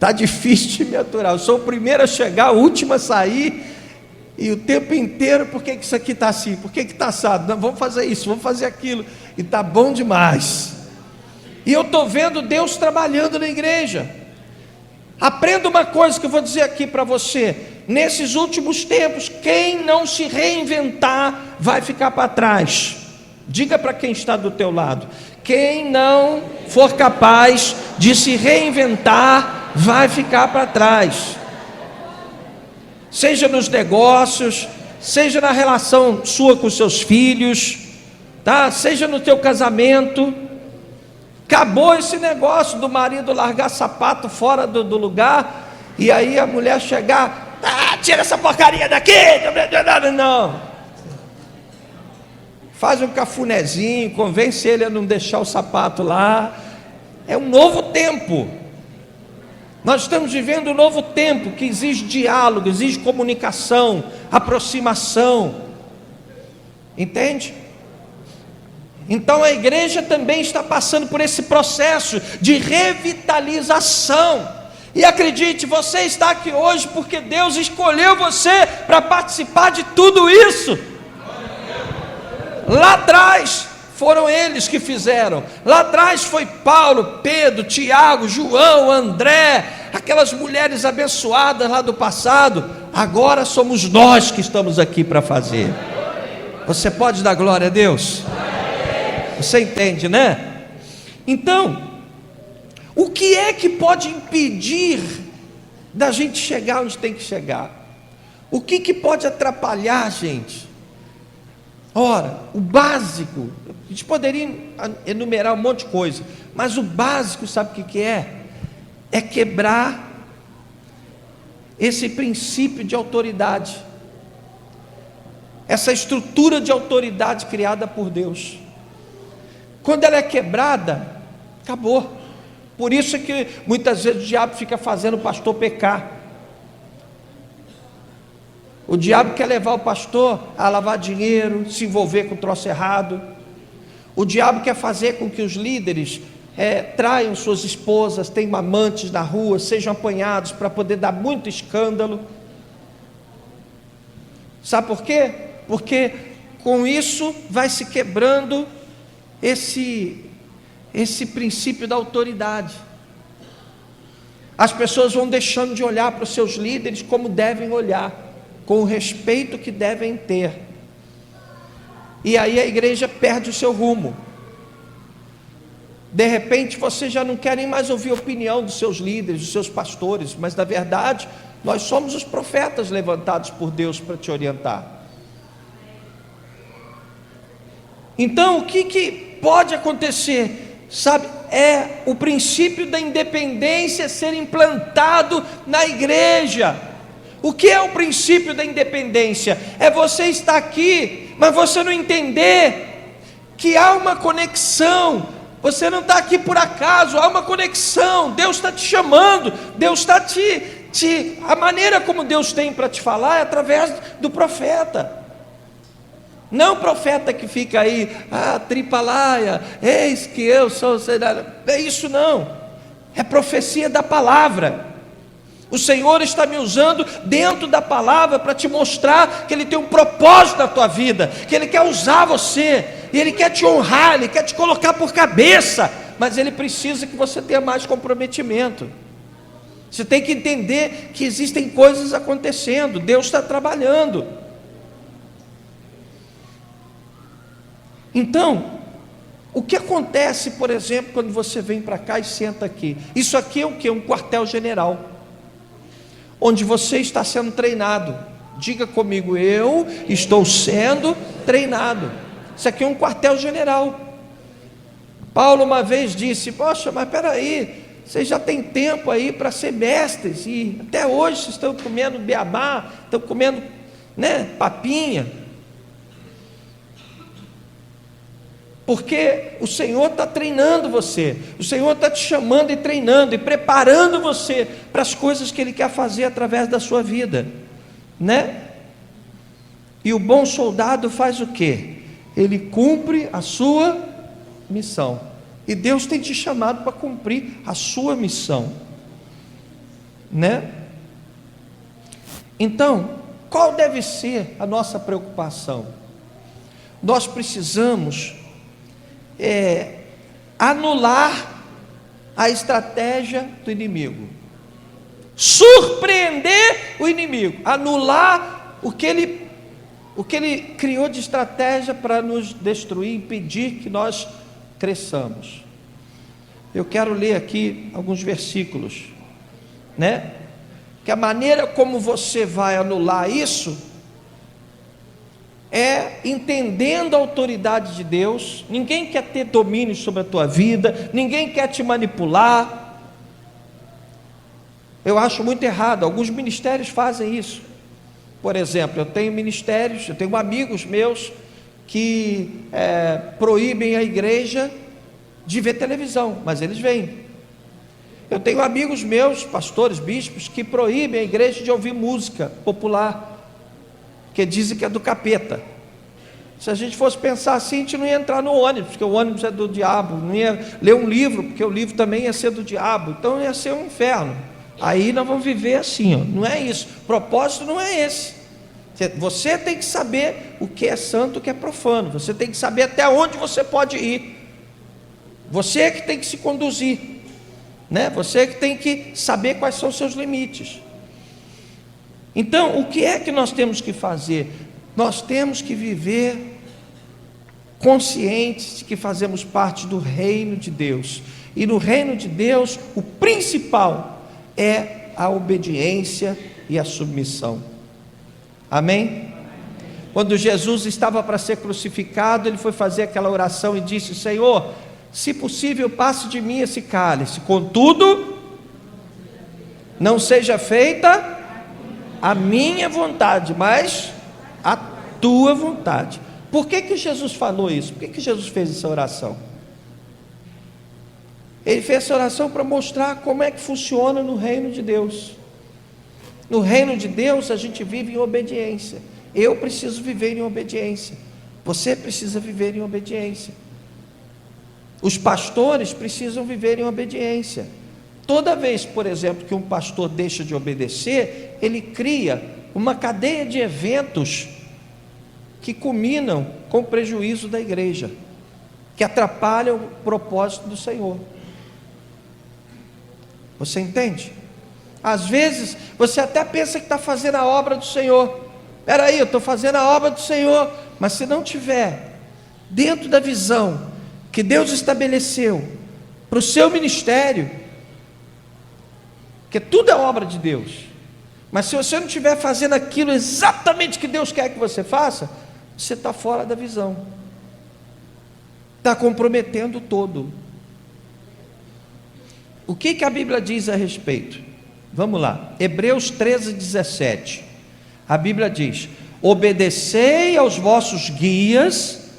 Está difícil de me aturar. Eu sou o primeiro a chegar, o último a sair, e o tempo inteiro, por que isso aqui está assim? Por que está assado? Não, vamos fazer isso, vamos fazer aquilo, e está bom demais. E eu estou vendo Deus trabalhando na igreja. Aprenda uma coisa que eu vou dizer aqui para você: nesses últimos tempos, quem não se reinventar vai ficar para trás. Diga para quem está do teu lado: quem não for capaz de se reinventar vai ficar para trás. Seja nos negócios, seja na relação sua com seus filhos, tá? Seja no teu casamento. Acabou esse negócio do marido largar sapato fora do lugar, e aí a mulher chegar: tira essa porcaria daqui. Não. Faz um cafunézinho, convence ele a não deixar o sapato lá. É um novo tempo. Nós estamos vivendo um novo tempo que exige diálogo, exige comunicação, aproximação. Entende? Então a igreja também está passando por esse processo de revitalização. E acredite, você está aqui hoje porque Deus escolheu você para participar de tudo isso. Lá atrás foram eles que fizeram. Lá atrás foi Paulo, Pedro, Tiago, João, André, aquelas mulheres abençoadas lá do passado. Agora somos nós que estamos aqui para fazer. Você pode dar glória a Deus? Você entende, né? Então, o que é que pode impedir da gente chegar onde tem que chegar? O que pode atrapalhar a gente? Ora, o básico, a gente poderia enumerar um monte de coisa, mas o básico, sabe o que é? É quebrar esse princípio de autoridade, essa estrutura de autoridade criada por Deus. Quando ela é quebrada, acabou. Por isso é que muitas vezes o diabo fica fazendo o pastor pecar. O diabo quer levar o pastor a lavar dinheiro, se envolver com o troço errado. O diabo quer fazer com que os líderes traiam suas esposas, tenham amantes na rua, sejam apanhados para poder dar muito escândalo. Sabe por quê? Porque com isso vai se quebrando esse princípio da autoridade. As pessoas vão deixando de olhar para os seus líderes como devem olhar, com o respeito que devem ter, e aí a igreja perde o seu rumo. De repente você já não quer nem mais ouvir a opinião dos seus líderes, dos seus pastores, mas na verdade nós somos os profetas levantados por Deus para te orientar. Então o que pode acontecer? Sabe, é o princípio da independência ser implantado na igreja. O que é o princípio da independência? É você estar aqui, mas você não entender que há uma conexão. Você não está aqui por acaso, há uma conexão. Deus está te chamando, Deus está a maneira como Deus tem para te falar é através do profeta. Não o profeta que fica aí, tripalaia, eis que eu sou, é isso não, é profecia da palavra. O Senhor está me usando dentro da palavra para te mostrar que Ele tem um propósito na tua vida, que Ele quer usar você, e Ele quer te honrar, Ele quer te colocar por cabeça, mas Ele precisa que você tenha mais comprometimento. Você tem que entender que existem coisas acontecendo, Deus está trabalhando. Então, o que acontece, por exemplo, quando você vem para cá e senta aqui? Isso aqui é o que? Um quartel-general, onde você está sendo treinado. Diga comigo: eu estou sendo treinado. Isso aqui é um quartel-general. Paulo uma vez disse: poxa, mas espera aí, vocês já têm tempo aí para ser mestres, e até hoje vocês estão comendo beabá, estão comendo, papinha. Porque o Senhor está treinando você, o Senhor está te chamando e treinando e preparando você para as coisas que Ele quer fazer através da sua vida, E o bom soldado faz o quê? Ele cumpre a sua missão, e Deus tem te chamado para cumprir a sua missão. né? Então, qual deve ser a nossa preocupação? Nós precisamos anular a estratégia do inimigo, surpreender o inimigo, anular o que ele criou de estratégia para nos destruir, impedir que nós cresçamos. Eu quero ler aqui alguns versículos, né? Que a maneira como você vai anular isso é entendendo a autoridade de Deus. Ninguém quer ter domínio sobre a tua vida, ninguém quer te manipular. Eu acho muito errado, alguns ministérios fazem isso. Por exemplo, eu tenho amigos meus que proíbem a igreja de ver televisão, mas eles veem. Eu tenho amigos meus, pastores, bispos, que proíbem a igreja de ouvir música popular, que dizem que é do capeta. Se a gente fosse pensar assim, a gente não ia entrar no ônibus, porque o ônibus é do diabo, não ia ler um livro, porque o livro também ia ser do diabo, então ia ser um inferno. Aí nós vamos viver assim, ó. Não é isso, o propósito não é esse. Você tem que saber o que é santo, o que é profano, você tem que saber até onde você pode ir, você é que tem que se conduzir, né? Você é que tem que saber quais são os seus limites. Então, o que é que nós temos que fazer? Nós temos que viver conscientes de que fazemos parte do reino de Deus, e no reino de Deus o principal é a obediência e a submissão. Amém? Quando Jesus estava para ser crucificado, ele foi fazer aquela oração e disse: Senhor, se possível, passe de mim esse cálice, contudo, não seja feita a minha vontade, mas a tua vontade. Por que Jesus falou isso? Por que Jesus fez essa oração? Ele fez essa oração para mostrar como é que funciona no reino de Deus. No reino de Deus a gente vive em obediência. Eu preciso viver em obediência, você precisa viver em obediência, os pastores precisam viver em obediência. Toda vez, por exemplo, que um pastor deixa de obedecer, ele cria uma cadeia de eventos que culminam com o prejuízo da igreja, que atrapalham o propósito do Senhor. Você entende? Às vezes você até pensa que está fazendo a obra do Senhor. Espera aí, eu estou fazendo a obra do Senhor, mas se não tiver dentro da visão que Deus estabeleceu para o seu ministério, que tudo é obra de Deus, mas se você não estiver fazendo aquilo exatamente que Deus quer que você faça, você está fora da visão, está comprometendo todo. O que a Bíblia diz a respeito? Vamos lá, Hebreus 13:17, a Bíblia diz: obedecei aos vossos guias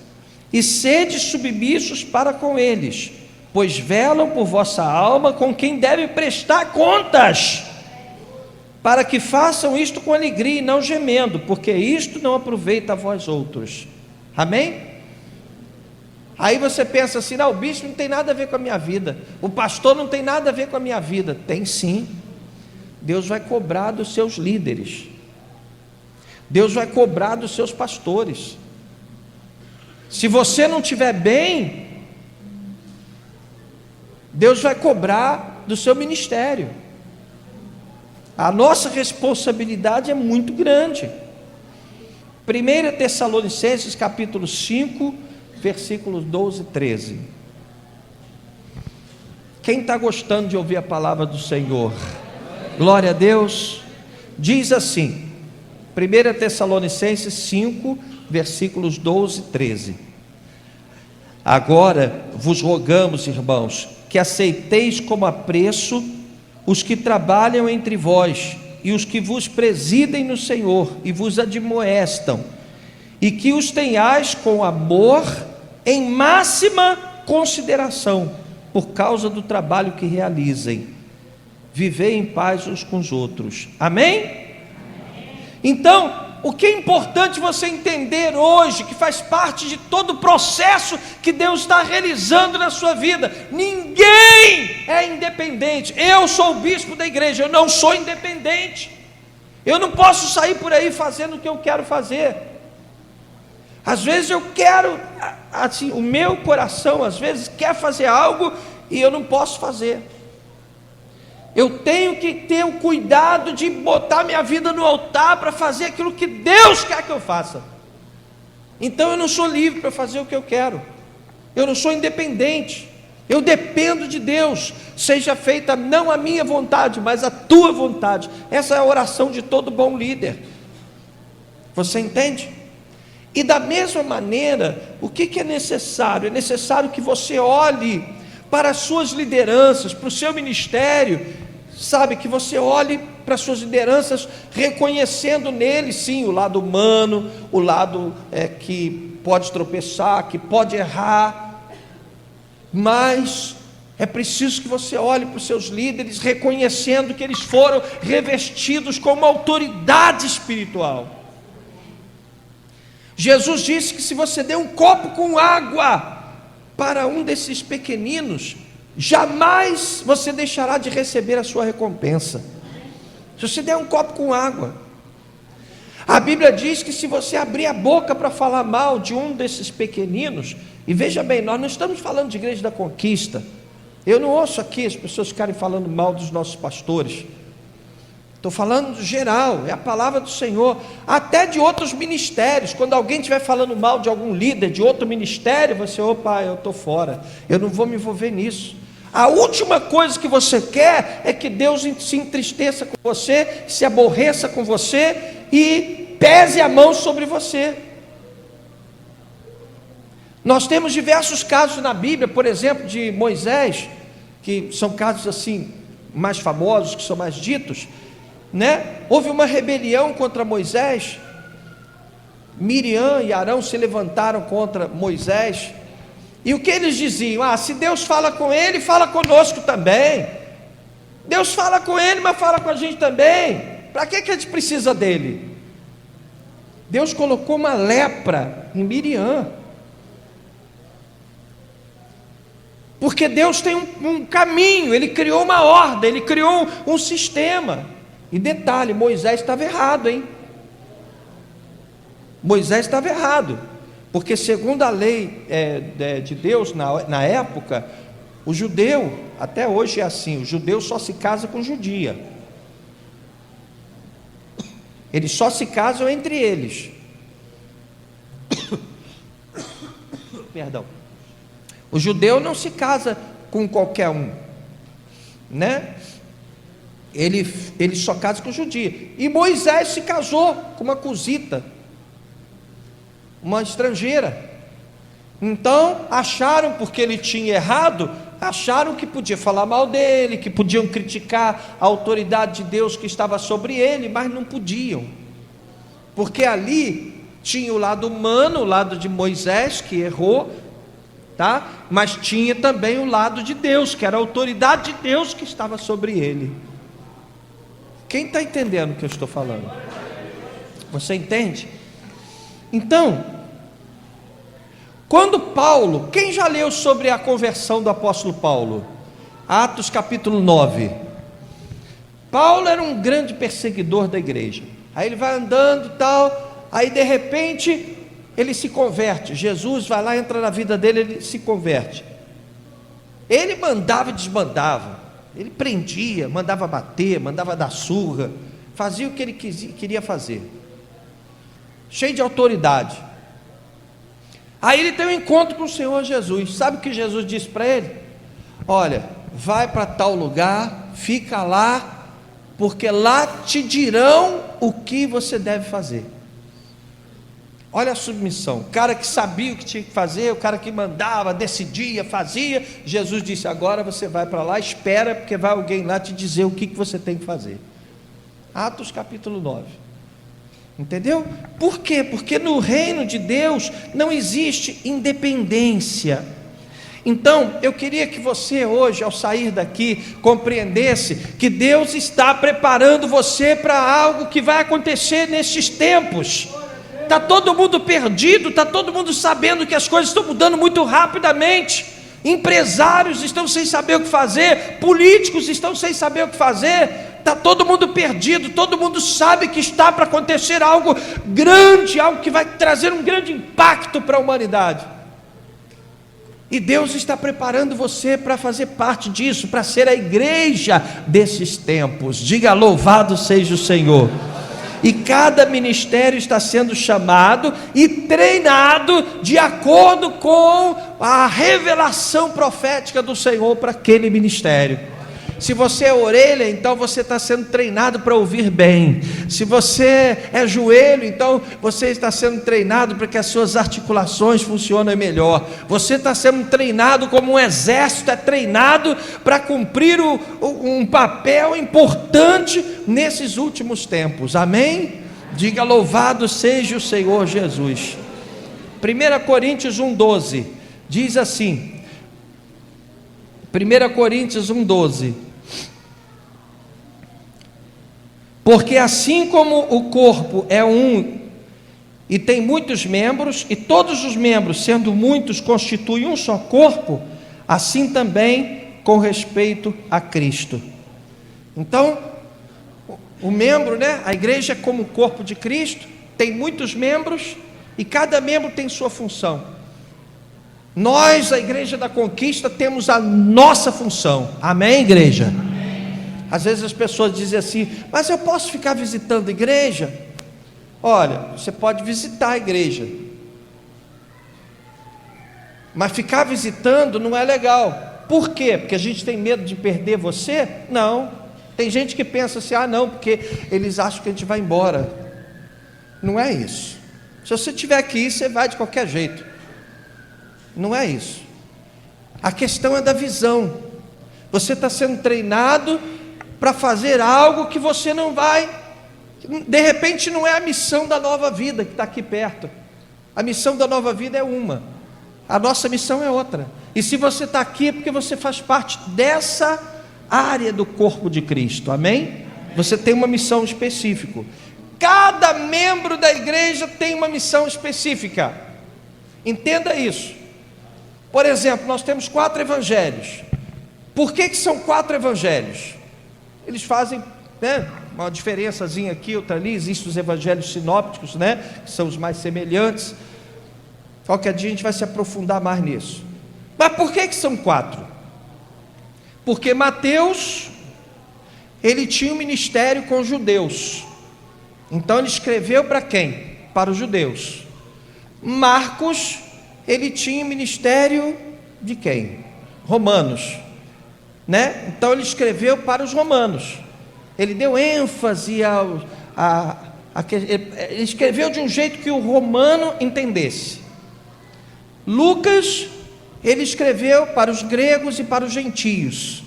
e sede submissos para com eles, pois velam por vossa alma, com quem deve prestar contas, para que façam isto com alegria e não gemendo, porque isto não aproveita a vós outros. Amém? Aí você pensa assim: não, o bispo não tem nada a ver com a minha vida, o pastor não tem nada a ver com a minha vida. Tem sim. Deus vai cobrar dos seus líderes, Deus vai cobrar dos seus pastores. Se você não estiver bem, Deus vai cobrar do seu ministério. A nossa responsabilidade é muito grande. 1 Tessalonicenses capítulo 5, versículos 12 e 13. Quem está gostando de ouvir a palavra do Senhor? Glória a Deus. Diz assim, 1 Tessalonicenses 5, versículos 12 e 13. Agora vos rogamos, irmãos, que aceiteis como apreço os que trabalham entre vós e os que vos presidem no Senhor e vos admoestam, e que os tenhais com amor em máxima consideração, por causa do trabalho que realizem. Vivei em paz uns com os outros. Amém? Então, o que é importante você entender hoje, que faz parte de todo o processo que Deus está realizando na sua vida: ninguém é independente. Eu sou o bispo da igreja, eu não sou independente. Eu não posso sair por aí fazendo o que eu quero fazer. Às vezes eu quero, assim, o meu coração às vezes quer fazer algo e eu não posso fazer. Eu tenho que ter o cuidado de botar minha vida no altar para fazer aquilo que Deus quer que eu faça. Então eu não sou livre para fazer o que eu quero. Eu não sou independente. Eu dependo de Deus. Seja feita não a minha vontade, mas a tua vontade. Essa é a oração de todo bom líder. Você entende? E da mesma maneira, o que é necessário? É necessário que você olhe para as suas lideranças, para o seu ministério, sabe, que você olhe para as suas lideranças, reconhecendo neles, sim, o lado humano, o lado que pode tropeçar, que pode errar, mas é preciso que você olhe para os seus líderes, reconhecendo que eles foram revestidos com uma autoridade espiritual. Jesus disse que se você der um copo com água para um desses pequeninos, jamais você deixará de receber a sua recompensa. Se você der um copo com água, a Bíblia diz que se você abrir a boca para falar mal de um desses pequeninos, e veja bem, nós não estamos falando de Igreja da Conquista. Eu não ouço aqui as pessoas ficarem falando mal dos nossos pastores. Estou falando geral, é a palavra do Senhor. Até de outros ministérios, quando alguém estiver falando mal de algum líder de outro ministério, você: opa, eu estou fora, eu não vou me envolver nisso. A última coisa que você quer é que Deus se entristeça com você, se aborreça com você e pese a mão sobre você. Nós temos diversos casos na Bíblia, por exemplo, de Moisés, que são casos assim mais famosos, que são mais ditos, né? Houve uma rebelião contra Moisés. Miriam e Arão se levantaram contra Moisés, e o que eles diziam? Se Deus fala com ele, fala conosco também. Deus fala com ele, mas fala com a gente também. Para que a gente precisa dele? Deus colocou uma lepra em Miriam, porque Deus tem um caminho, Ele criou uma ordem, Ele criou um sistema. E detalhe, Moisés estava errado, hein? Moisés estava errado, porque segundo a lei de Deus na época, o judeu, até hoje é assim, o judeu só se casa com judia. Eles só se casam entre eles. Perdão. O judeu não se casa com qualquer um, né? Ele só casa com judia. E Moisés se casou com uma cusita, uma estrangeira. Então acharam, porque ele tinha errado, acharam que podia falar mal dele, que podiam criticar a autoridade de Deus que estava sobre ele, mas não podiam, porque ali tinha o lado humano, o lado de Moisés que errou, tá? Mas tinha também o lado de Deus, que era a autoridade de Deus que estava sobre ele. Quem está entendendo o que eu estou falando? Você entende? Então, quando Paulo, quem já leu sobre a conversão do apóstolo Paulo? Atos capítulo 9. Paulo era um grande perseguidor da igreja. Aí ele vai andando e tal, aí de repente ele se converte. Jesus vai lá, entra na vida dele, ele se converte. Ele mandava e desmandava, ele prendia, mandava bater, mandava dar surra, fazia o que ele queria fazer, cheio de autoridade. Aí ele tem um encontro com o Senhor Jesus. Sabe o que Jesus disse para ele? Olha, vai para tal lugar, fica lá, porque lá te dirão o que você deve fazer. Olha a submissão, o cara que sabia o que tinha que fazer, o cara que mandava, decidia, fazia. Jesus disse: agora você vai para lá, espera, porque vai alguém lá te dizer o que você tem que fazer. Atos capítulo 9. Entendeu? Por quê? Porque no reino de Deus não existe independência. Então, eu queria que você hoje, ao sair daqui, compreendesse que Deus está preparando você para algo que vai acontecer nestes tempos. Está todo mundo perdido, está todo mundo sabendo que as coisas estão mudando muito rapidamente. Empresários estão sem saber o que fazer, políticos estão sem saber o que fazer. Está todo mundo perdido, todo mundo sabe que está para acontecer algo grande, algo que vai trazer um grande impacto para a humanidade. E Deus está preparando você para fazer parte disso, para ser a igreja desses tempos. Diga: louvado seja o Senhor. E cada ministério está sendo chamado e treinado de acordo com a revelação profética do Senhor para aquele ministério. Se você é orelha, então você está sendo treinado para ouvir bem. Se você é joelho, então você está sendo treinado para que as suas articulações funcionem melhor. Você está sendo treinado como um exército é treinado para cumprir um papel importante nesses últimos tempos. Amém? Diga: louvado seja o Senhor Jesus. 1 Coríntios 1,12 diz assim, 1 Coríntios 1,12: porque assim como o corpo é um e tem muitos membros, e todos os membros, sendo muitos, constituem um só corpo, assim também com respeito a Cristo. Então, o membro, a igreja é como o corpo de Cristo, tem muitos membros, e cada membro tem sua função. Nós, a Igreja da Conquista, temos a nossa função. Amém, igreja? Amém. Às vezes as pessoas dizem assim: mas eu posso ficar visitando a igreja? Olha, você pode visitar a igreja, mas ficar visitando não é legal. Por quê? Porque a gente tem medo de perder você? Não. Tem gente que pensa assim: ah não, porque eles acham que a gente vai embora. Não é isso. Se você tiver que ir, você vai de qualquer jeito. Não é isso. A questão é da visão. Você está sendo treinado para fazer algo que você não vai, de repente não é a missão da Nova Vida que está aqui perto. A missão da Nova Vida é uma, a nossa missão é outra. E se você está aqui é porque você faz parte dessa área do corpo de Cristo. Amém? Você tem uma missão específica. Cada membro da igreja tem uma missão específica. Entenda isso. Por exemplo, nós temos 4 evangelhos. Por que são 4 evangelhos? Eles fazem, uma diferençazinha aqui, outra ali. Existem os evangelhos sinópticos, que são os mais semelhantes. Qualquer dia a gente vai se aprofundar mais nisso. Mas por que são 4? Porque Mateus, ele tinha um ministério com os judeus. Então ele escreveu para quem? Para os judeus. Marcos, ele tinha ministério de quem? Romanos, Então ele escreveu para os romanos. Ele deu ênfase ele escreveu de um jeito que o romano entendesse. Lucas, ele escreveu para os gregos e para os gentios,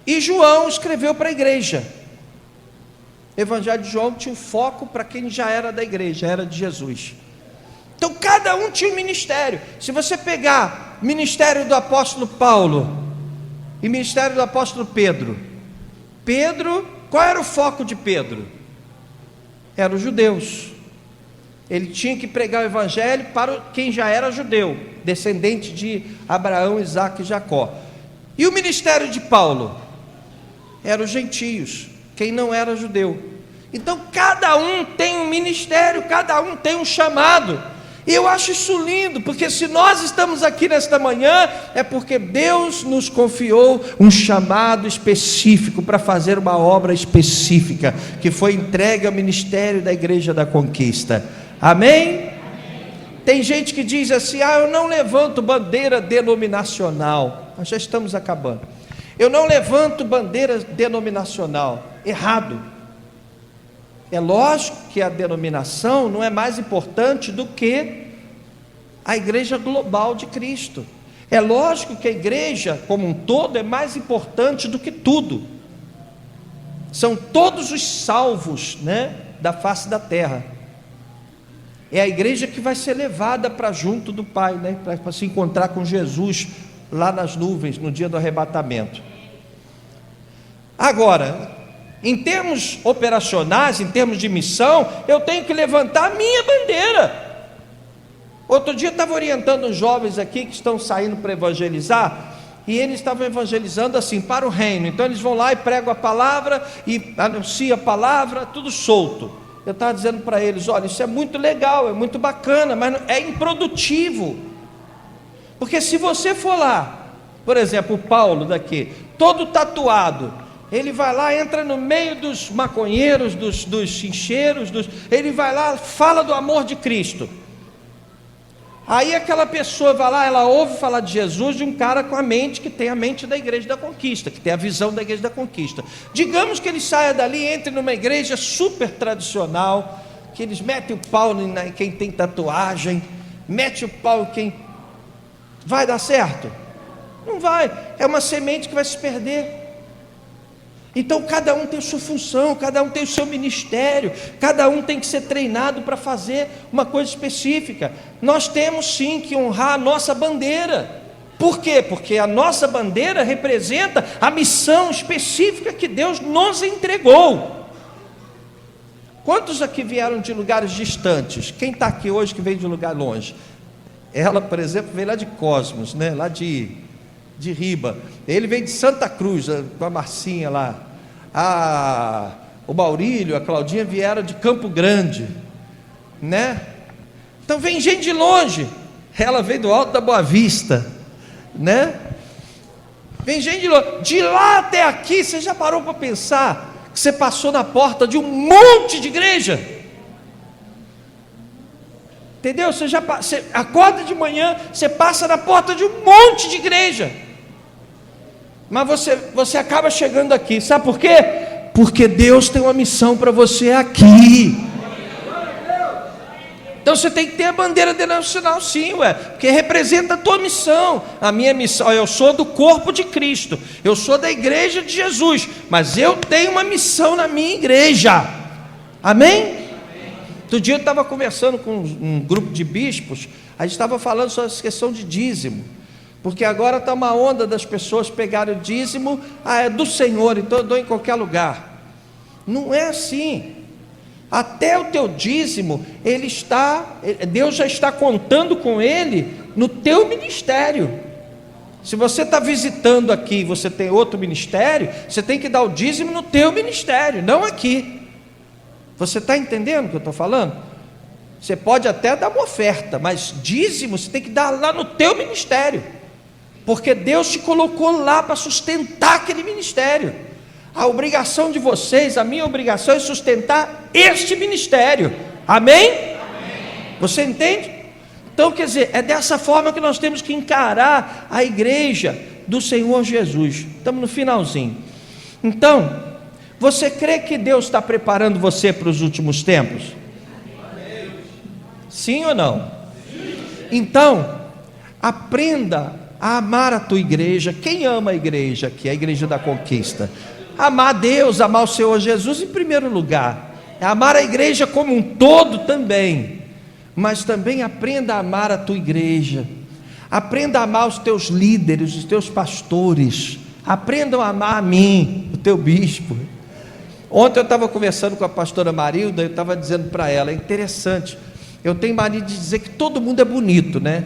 E João escreveu para a igreja. O evangelho de João tinha um foco para quem já era da igreja, era de Jesus. Então cada um tinha um ministério. Se você pegar ministério do apóstolo Paulo e ministério do apóstolo Pedro, qual era o foco de Pedro? Eram os judeus. Ele tinha que pregar o evangelho para quem já era judeu, descendente de Abraão, Isaque e Jacó. E o ministério de Paulo? Eram os gentios, quem não era judeu. Então cada um tem um ministério, cada um tem um chamado. E eu acho isso lindo, porque se nós estamos aqui nesta manhã, é porque Deus nos confiou um chamado específico para fazer uma obra específica, que foi entregue ao ministério da Igreja da Conquista. Amém? Tem gente que diz assim: eu não levanto bandeira denominacional. Nós já estamos acabando. Eu não levanto bandeira denominacional. Errado. É lógico que a denominação não é mais importante do que a igreja global de Cristo. É lógico que a igreja como um todo é mais importante do que tudo. São todos os salvos, da face da terra. é a igreja que vai ser levada para junto do Pai, né? Para se encontrar com Jesus lá nas nuvens no dia do arrebatamento. Agora, em termos operacionais, em termos de missão, eu tenho que levantar a minha bandeira. Outro dia eu estava orientando os jovens aqui que estão saindo para evangelizar, e eles estavam evangelizando assim, para o reino. Então eles vão lá e pregam a palavra, e anunciam a palavra, tudo solto. Eu estava dizendo para eles, olha, isso é muito legal, é muito bacana, mas é improdutivo. Porque se você for lá, por exemplo, o Paulo daqui, todo tatuado, ele vai lá, entra no meio dos maconheiros, dos chincheiros, ele vai lá, fala do amor de Cristo. Aí aquela pessoa vai lá, ela ouve falar de Jesus, de um cara com a mente, que tem a mente da Igreja da Conquista, que tem a visão da Igreja da Conquista. Digamos que ele saia dali, entre numa igreja super tradicional, que eles metem o pau em quem tem tatuagem, mete o pau em quem... Vai dar certo? Não vai, é uma semente que vai se perder. Então cada um tem sua função, cada um tem o seu ministério, cada um tem que ser treinado para fazer uma coisa específica. Nós temos sim que honrar a nossa bandeira. Por quê? Porque a nossa bandeira representa a missão específica que Deus nos entregou. Quantos aqui vieram de lugares distantes? Quem está aqui hoje que veio de um lugar longe? Ela, por exemplo, veio lá de Cosmos, né? Lá de Riba. Ele veio de Santa Cruz, com a Marcinha lá. O Maurílio, a Claudinha vieram de Campo Grande, né? Então vem gente de longe. Ela veio do Alto da Boa Vista, né? Vem gente de longe. De lá até aqui, você já parou para pensar que você passou na porta de um monte de igreja? Entendeu? Você acorda de manhã, você passa na porta de um monte de igreja, mas você acaba chegando aqui, sabe por quê? Porque Deus tem uma missão para você aqui. Então você tem que ter a bandeira denominacional, sim, porque representa a tua missão. A minha missão, eu sou do corpo de Cristo, eu sou da igreja de Jesus, mas eu tenho uma missão na minha igreja, amém? Outro dia eu estava conversando com um grupo de bispos, a gente estava falando sobre essa questão de dízimo, porque agora está uma onda das pessoas pegarem o dízimo, é do Senhor, então eu dou em qualquer lugar. Não é assim. Até o teu dízimo, Deus já está contando com ele no teu ministério. Se você está visitando aqui, você tem outro ministério, você tem que dar o dízimo no teu ministério, não aqui. Você está entendendo o que eu estou falando? Você pode até dar uma oferta, mas dízimo você tem que dar lá no teu ministério, porque Deus te colocou lá para sustentar aquele ministério. A obrigação de vocês, a minha obrigação é sustentar este ministério, amém? Amém. Você entende? Então quer dizer, é dessa forma que nós temos que encarar a igreja do Senhor Jesus. Estamos no finalzinho. Então, você crê que Deus está preparando você para os últimos tempos? Sim ou não? Então, aprenda a amar a tua igreja. Quem ama a igreja aqui? A igreja da Conquista. Amar a Deus, amar o Senhor Jesus em primeiro lugar. É amar a igreja como um todo também. Mas também aprenda a amar a tua igreja. Aprenda a amar os teus líderes, os teus pastores. Aprendam a amar a mim, o teu bispo. Ontem eu estava conversando com a pastora Marilda, eu estava dizendo para ela, é interessante, eu tenho mania de dizer que todo mundo é bonito, né?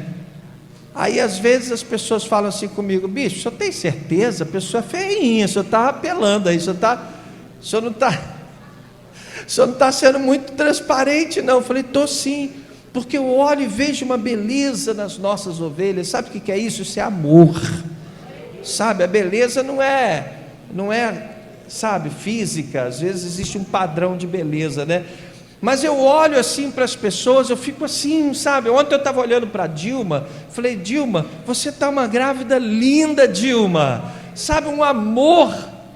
Aí às vezes as pessoas falam assim comigo, bicho, o senhor tem certeza? A pessoa é feinha, o senhor está apelando aí, o senhor não está sendo muito transparente não. Eu falei, estou sim, porque eu olho e vejo uma beleza nas nossas ovelhas. Sabe o que é isso? Isso é amor, sabe? A beleza não é, sabe, física. Às vezes existe um padrão de beleza, né? Mas eu olho assim para as pessoas, eu fico assim, sabe? Ontem eu estava olhando para a Dilma, falei, Dilma, você está uma grávida linda, Dilma, sabe, um amor,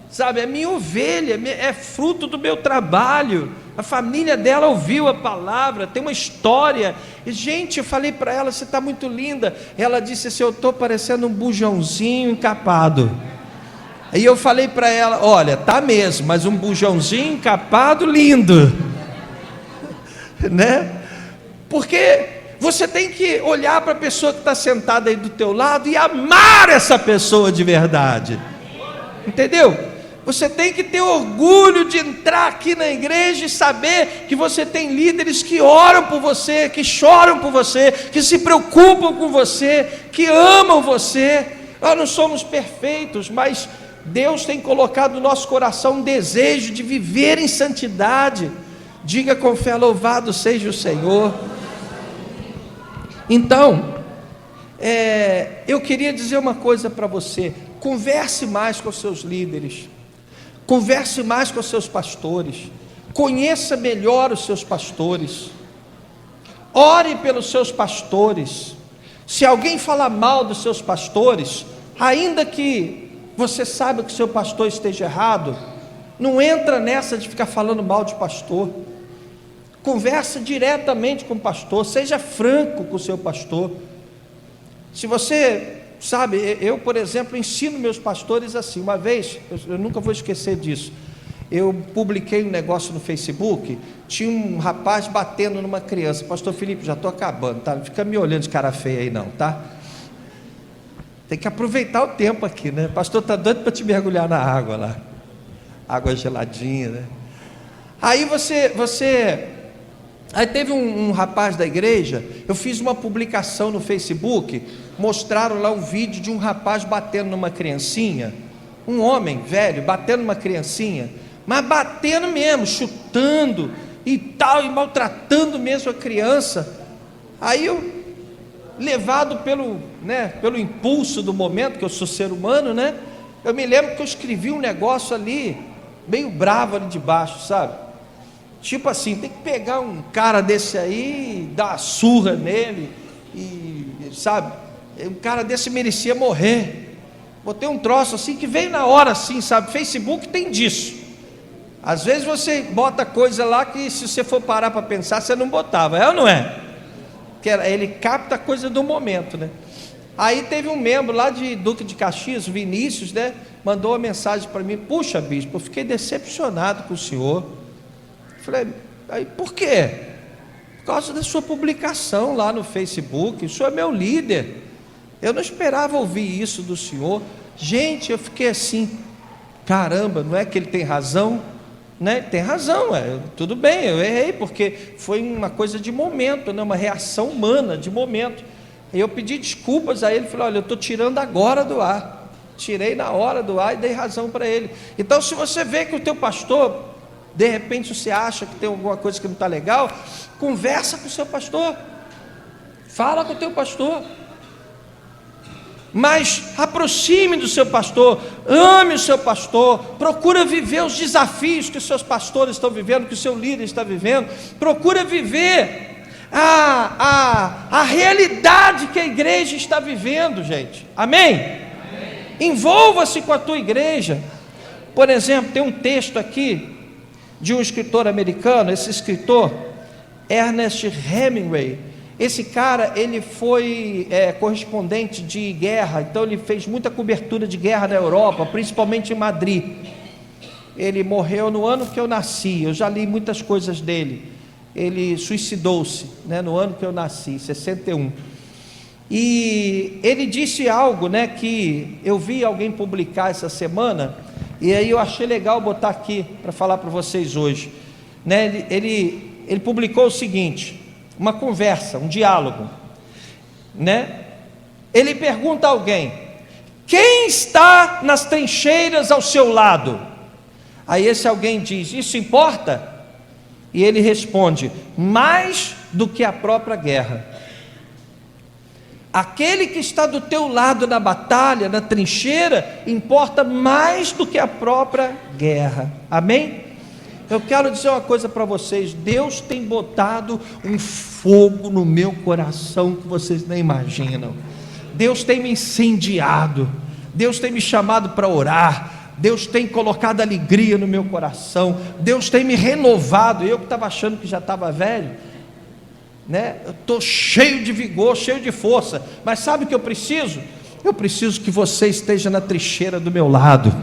sabe, é minha ovelha, é fruto do meu trabalho, a família dela ouviu a palavra, tem uma história, e gente, eu falei para ela, você está muito linda. Ela disse assim, eu estou parecendo um bujãozinho encapado. Aí eu falei para ela, olha, tá mesmo, mas um bujãozinho encapado lindo, né? Porque você tem que olhar para a pessoa que está sentada aí do teu lado e amar essa pessoa de verdade, entendeu? Você tem que ter orgulho de entrar aqui na igreja e saber que você tem líderes que oram por você, que choram por você, que se preocupam com você, que amam você. Nós não somos perfeitos, mas Deus tem colocado no nosso coração um desejo de viver em santidade. Diga com fé: louvado seja o Senhor. Então, eu queria dizer uma coisa para você: converse mais com os seus líderes, converse mais com os seus pastores, conheça melhor os seus pastores, ore pelos seus pastores. Se alguém falar mal dos seus pastores, ainda que você saiba que o seu pastor esteja errado, não entra nessa de ficar falando mal de pastor. Conversa diretamente com o pastor, seja franco com o seu pastor. Se você sabe, eu, por exemplo, ensino meus pastores assim. Uma vez, eu nunca vou esquecer disso, eu publiquei um negócio no Facebook, tinha um rapaz batendo numa criança. Pastor Felipe, já estou acabando, tá? Não fica me olhando de cara feia aí não, tá? Tem que aproveitar o tempo aqui, né? O pastor está doido para te mergulhar na água lá, água geladinha, né? Aí aí teve um rapaz da igreja, eu fiz uma publicação no Facebook, mostraram lá um vídeo de um rapaz batendo numa criancinha, um homem velho batendo numa criancinha, mas batendo mesmo, chutando e tal, e maltratando mesmo a criança. Aí eu, levado pelo impulso do momento, que eu sou ser humano, né? Eu me lembro que eu escrevi um negócio ali, meio bravo ali de baixo, sabe? Tipo assim, tem que pegar um cara desse aí, dar uma surra nele, e sabe, um cara desse merecia morrer. Botei um troço assim que veio na hora assim, sabe? Facebook tem disso. Às vezes você bota coisa lá que, se você for parar para pensar, você não botava, é ou não é? Que ele capta a coisa do momento, né? Aí teve um membro lá de Duque de Caxias, Vinícius, né? Mandou uma mensagem para mim: puxa, bispo, eu fiquei decepcionado com o senhor. Falei: aí por quê? Por causa da sua publicação lá no Facebook. O senhor é meu líder, eu não esperava ouvir isso do senhor. Gente, eu fiquei assim: caramba, não é que ele tem razão, né? Tem razão, tudo bem, eu errei, porque foi uma coisa de momento, né? Uma reação humana de momento. E eu pedi desculpas a ele, falei: olha, eu estou tirando agora do ar, tirei na hora do ar e dei razão para ele. Então, se você vê que o teu pastor, de repente você acha que tem alguma coisa que não está legal, conversa com o seu pastor, fala com o teu pastor, mas aproxime do seu pastor, ame o seu pastor, procura viver os desafios que os seus pastores estão vivendo, que o seu líder está vivendo, procura viver a realidade que a igreja está vivendo, gente, amém? Envolva-se com a tua igreja. Por exemplo, tem um texto aqui de um escritor americano, esse escritor, Ernest Hemingway. Esse cara, ele foi correspondente de guerra, então ele fez muita cobertura de guerra na Europa, principalmente em Madrid. Ele morreu no ano que eu nasci, eu já li muitas coisas dele. Ele suicidou-se, né, no ano que eu nasci, 61. E ele disse algo, né, que eu vi alguém publicar essa semana, e aí eu achei legal botar aqui para falar para vocês hoje, né? Ele publicou o seguinte, uma conversa, um diálogo, né? Ele pergunta a alguém: quem está nas trincheiras ao seu lado? Aí esse alguém diz: isso importa? E ele responde: mais do que a própria guerra. Aquele que está do teu lado na batalha, na trincheira, importa mais do que a própria guerra. Amém? Eu quero dizer uma coisa para vocês: Deus tem botado um fogo no meu coração que vocês nem imaginam. Deus tem me incendiado, Deus tem me chamado para orar, Deus tem colocado alegria no meu coração, Deus tem me renovado. Eu que estava achando que já estava velho, né? Eu estou cheio de vigor, cheio de força, mas sabe o que eu preciso? Eu preciso que você esteja na trincheira do meu lado,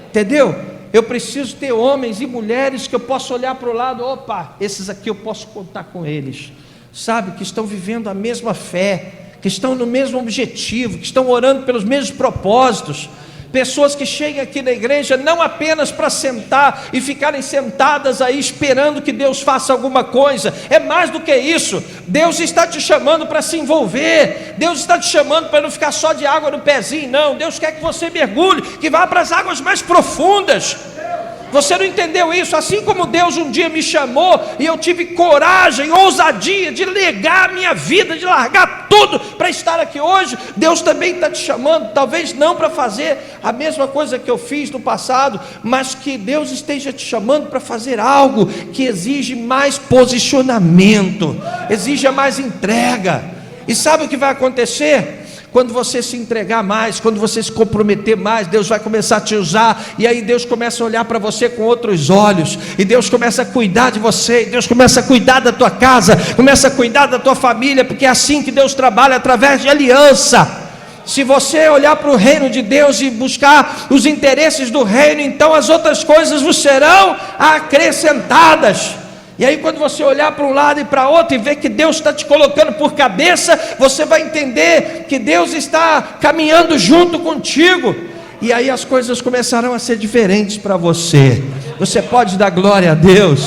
entendeu? Eu preciso ter homens e mulheres que eu possa olhar para o lado, opa, esses aqui eu posso contar com eles, sabe, que estão vivendo a mesma fé, que estão no mesmo objetivo, que estão orando pelos mesmos propósitos. Pessoas que chegam aqui na igreja não apenas para sentar e ficarem sentadas aí esperando que Deus faça alguma coisa. É mais do que isso. Deus está te chamando para se envolver. Deus está te chamando para não ficar só de água no pezinho, não. Deus quer que você mergulhe, que vá para as águas mais profundas. Você não entendeu isso? Assim como Deus um dia me chamou e eu tive coragem, ousadia de negar a minha vida, de largar tudo para estar aqui hoje, Deus também está te chamando, talvez não para fazer a mesma coisa que eu fiz no passado, mas que Deus esteja te chamando para fazer algo que exige mais posicionamento, exige mais entrega. E sabe o que vai acontecer? Quando você se entregar mais, quando você se comprometer mais, Deus vai começar a te usar, e aí Deus começa a olhar para você com outros olhos, e Deus começa a cuidar de você, e Deus começa a cuidar da tua casa, começa a cuidar da tua família, porque é assim que Deus trabalha, através de aliança. Se você olhar para o reino de Deus e buscar os interesses do reino, então as outras coisas vos serão acrescentadas. E aí quando você olhar para um lado e para outro e ver que Deus está te colocando por cabeça, você vai entender que Deus está caminhando junto contigo, e aí as coisas começarão a ser diferentes para você. Você pode dar glória a Deus?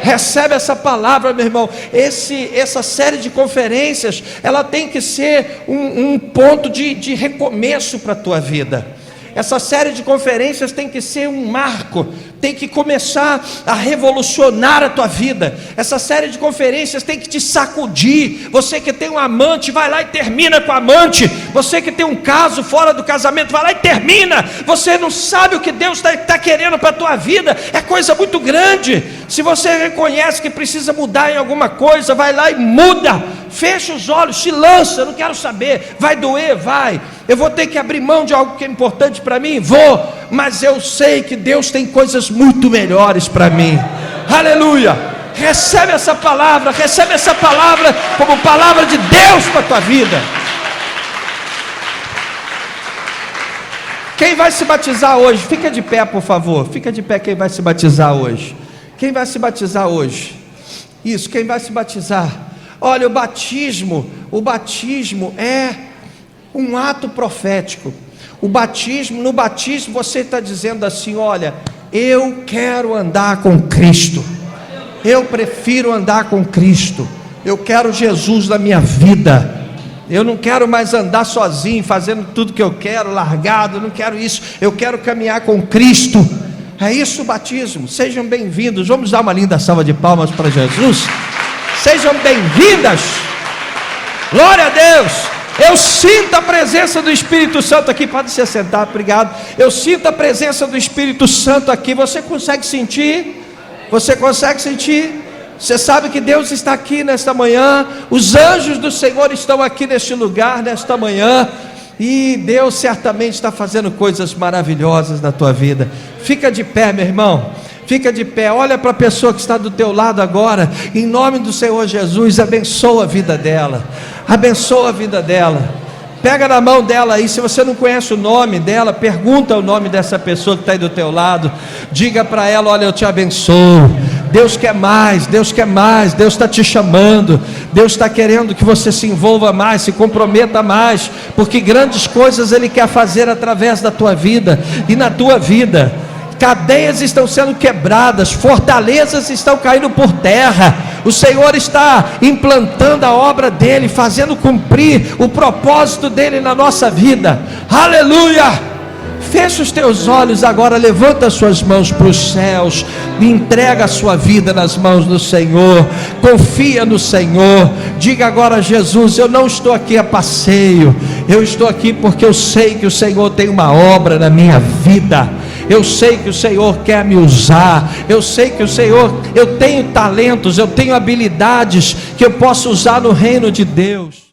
Recebe essa palavra, meu irmão. Essa série de conferências, ela tem que ser um ponto de recomeço para a tua vida. Essa série de conferências tem que ser um marco, tem que começar a revolucionar a tua vida. Essa série de conferências tem que te sacudir. Você que tem um amante, vai lá e termina com o amante. Você que tem um caso fora do casamento, vai lá e termina. Você não sabe o que Deus está querendo para a tua vida, é coisa muito grande. Se você reconhece que precisa mudar em alguma coisa, vai lá e muda. Fecha os olhos, se lança, eu não quero saber. Vai doer? Vai. Eu vou ter que abrir mão de algo que é importante para mim? Vou. Mas eu sei que Deus tem coisas muito melhores para mim. Aleluia. Recebe essa palavra como palavra de Deus para a tua vida. Quem vai se batizar hoje? Fica de pé, por favor. Fica de pé quem vai se batizar hoje. Quem vai se batizar hoje? Isso, quem vai se batizar? Olha, o batismo é um ato profético. No batismo você está dizendo assim: olha, eu quero andar com Cristo, eu prefiro andar com Cristo, eu quero Jesus na minha vida, eu não quero mais andar sozinho, fazendo tudo que eu quero, largado, eu não quero isso, eu quero caminhar com Cristo. É isso o batismo. Sejam bem-vindos. Vamos dar uma linda salva de palmas para Jesus. Sejam bem-vindas. Glória a Deus. Eu sinto a presença do Espírito Santo aqui. Pode se sentar, obrigado. Eu sinto a presença do Espírito Santo aqui. Você consegue sentir? Você consegue sentir? Você sabe que Deus está aqui nesta manhã. Os anjos do Senhor estão aqui neste lugar, nesta manhã. E Deus certamente está fazendo coisas maravilhosas na tua vida. Fica de pé, meu irmão. Fica de pé, olha para a pessoa que está do teu lado agora, em nome do Senhor Jesus, abençoa a vida dela, abençoa a vida dela, pega na mão dela aí, se você não conhece o nome dela, pergunta o nome dessa pessoa que está aí do teu lado, diga para ela: olha, eu te abençoo, Deus quer mais, Deus quer mais, Deus está te chamando, Deus está querendo que você se envolva mais, se comprometa mais, porque grandes coisas Ele quer fazer através da tua vida e na tua vida. Cadeias estão sendo quebradas, fortalezas estão caindo por terra. O Senhor está implantando a obra dele, fazendo cumprir o propósito dele na nossa vida. Aleluia! Fecha os teus olhos agora, levanta as suas mãos para os céus, e entrega a sua vida nas mãos do Senhor, confia no Senhor. Diga agora: Jesus, eu não estou aqui a passeio, eu estou aqui porque eu sei que o Senhor tem uma obra na minha vida. Eu sei que o Senhor quer me usar, eu sei que o Senhor, eu tenho talentos, eu tenho habilidades que eu posso usar no reino de Deus.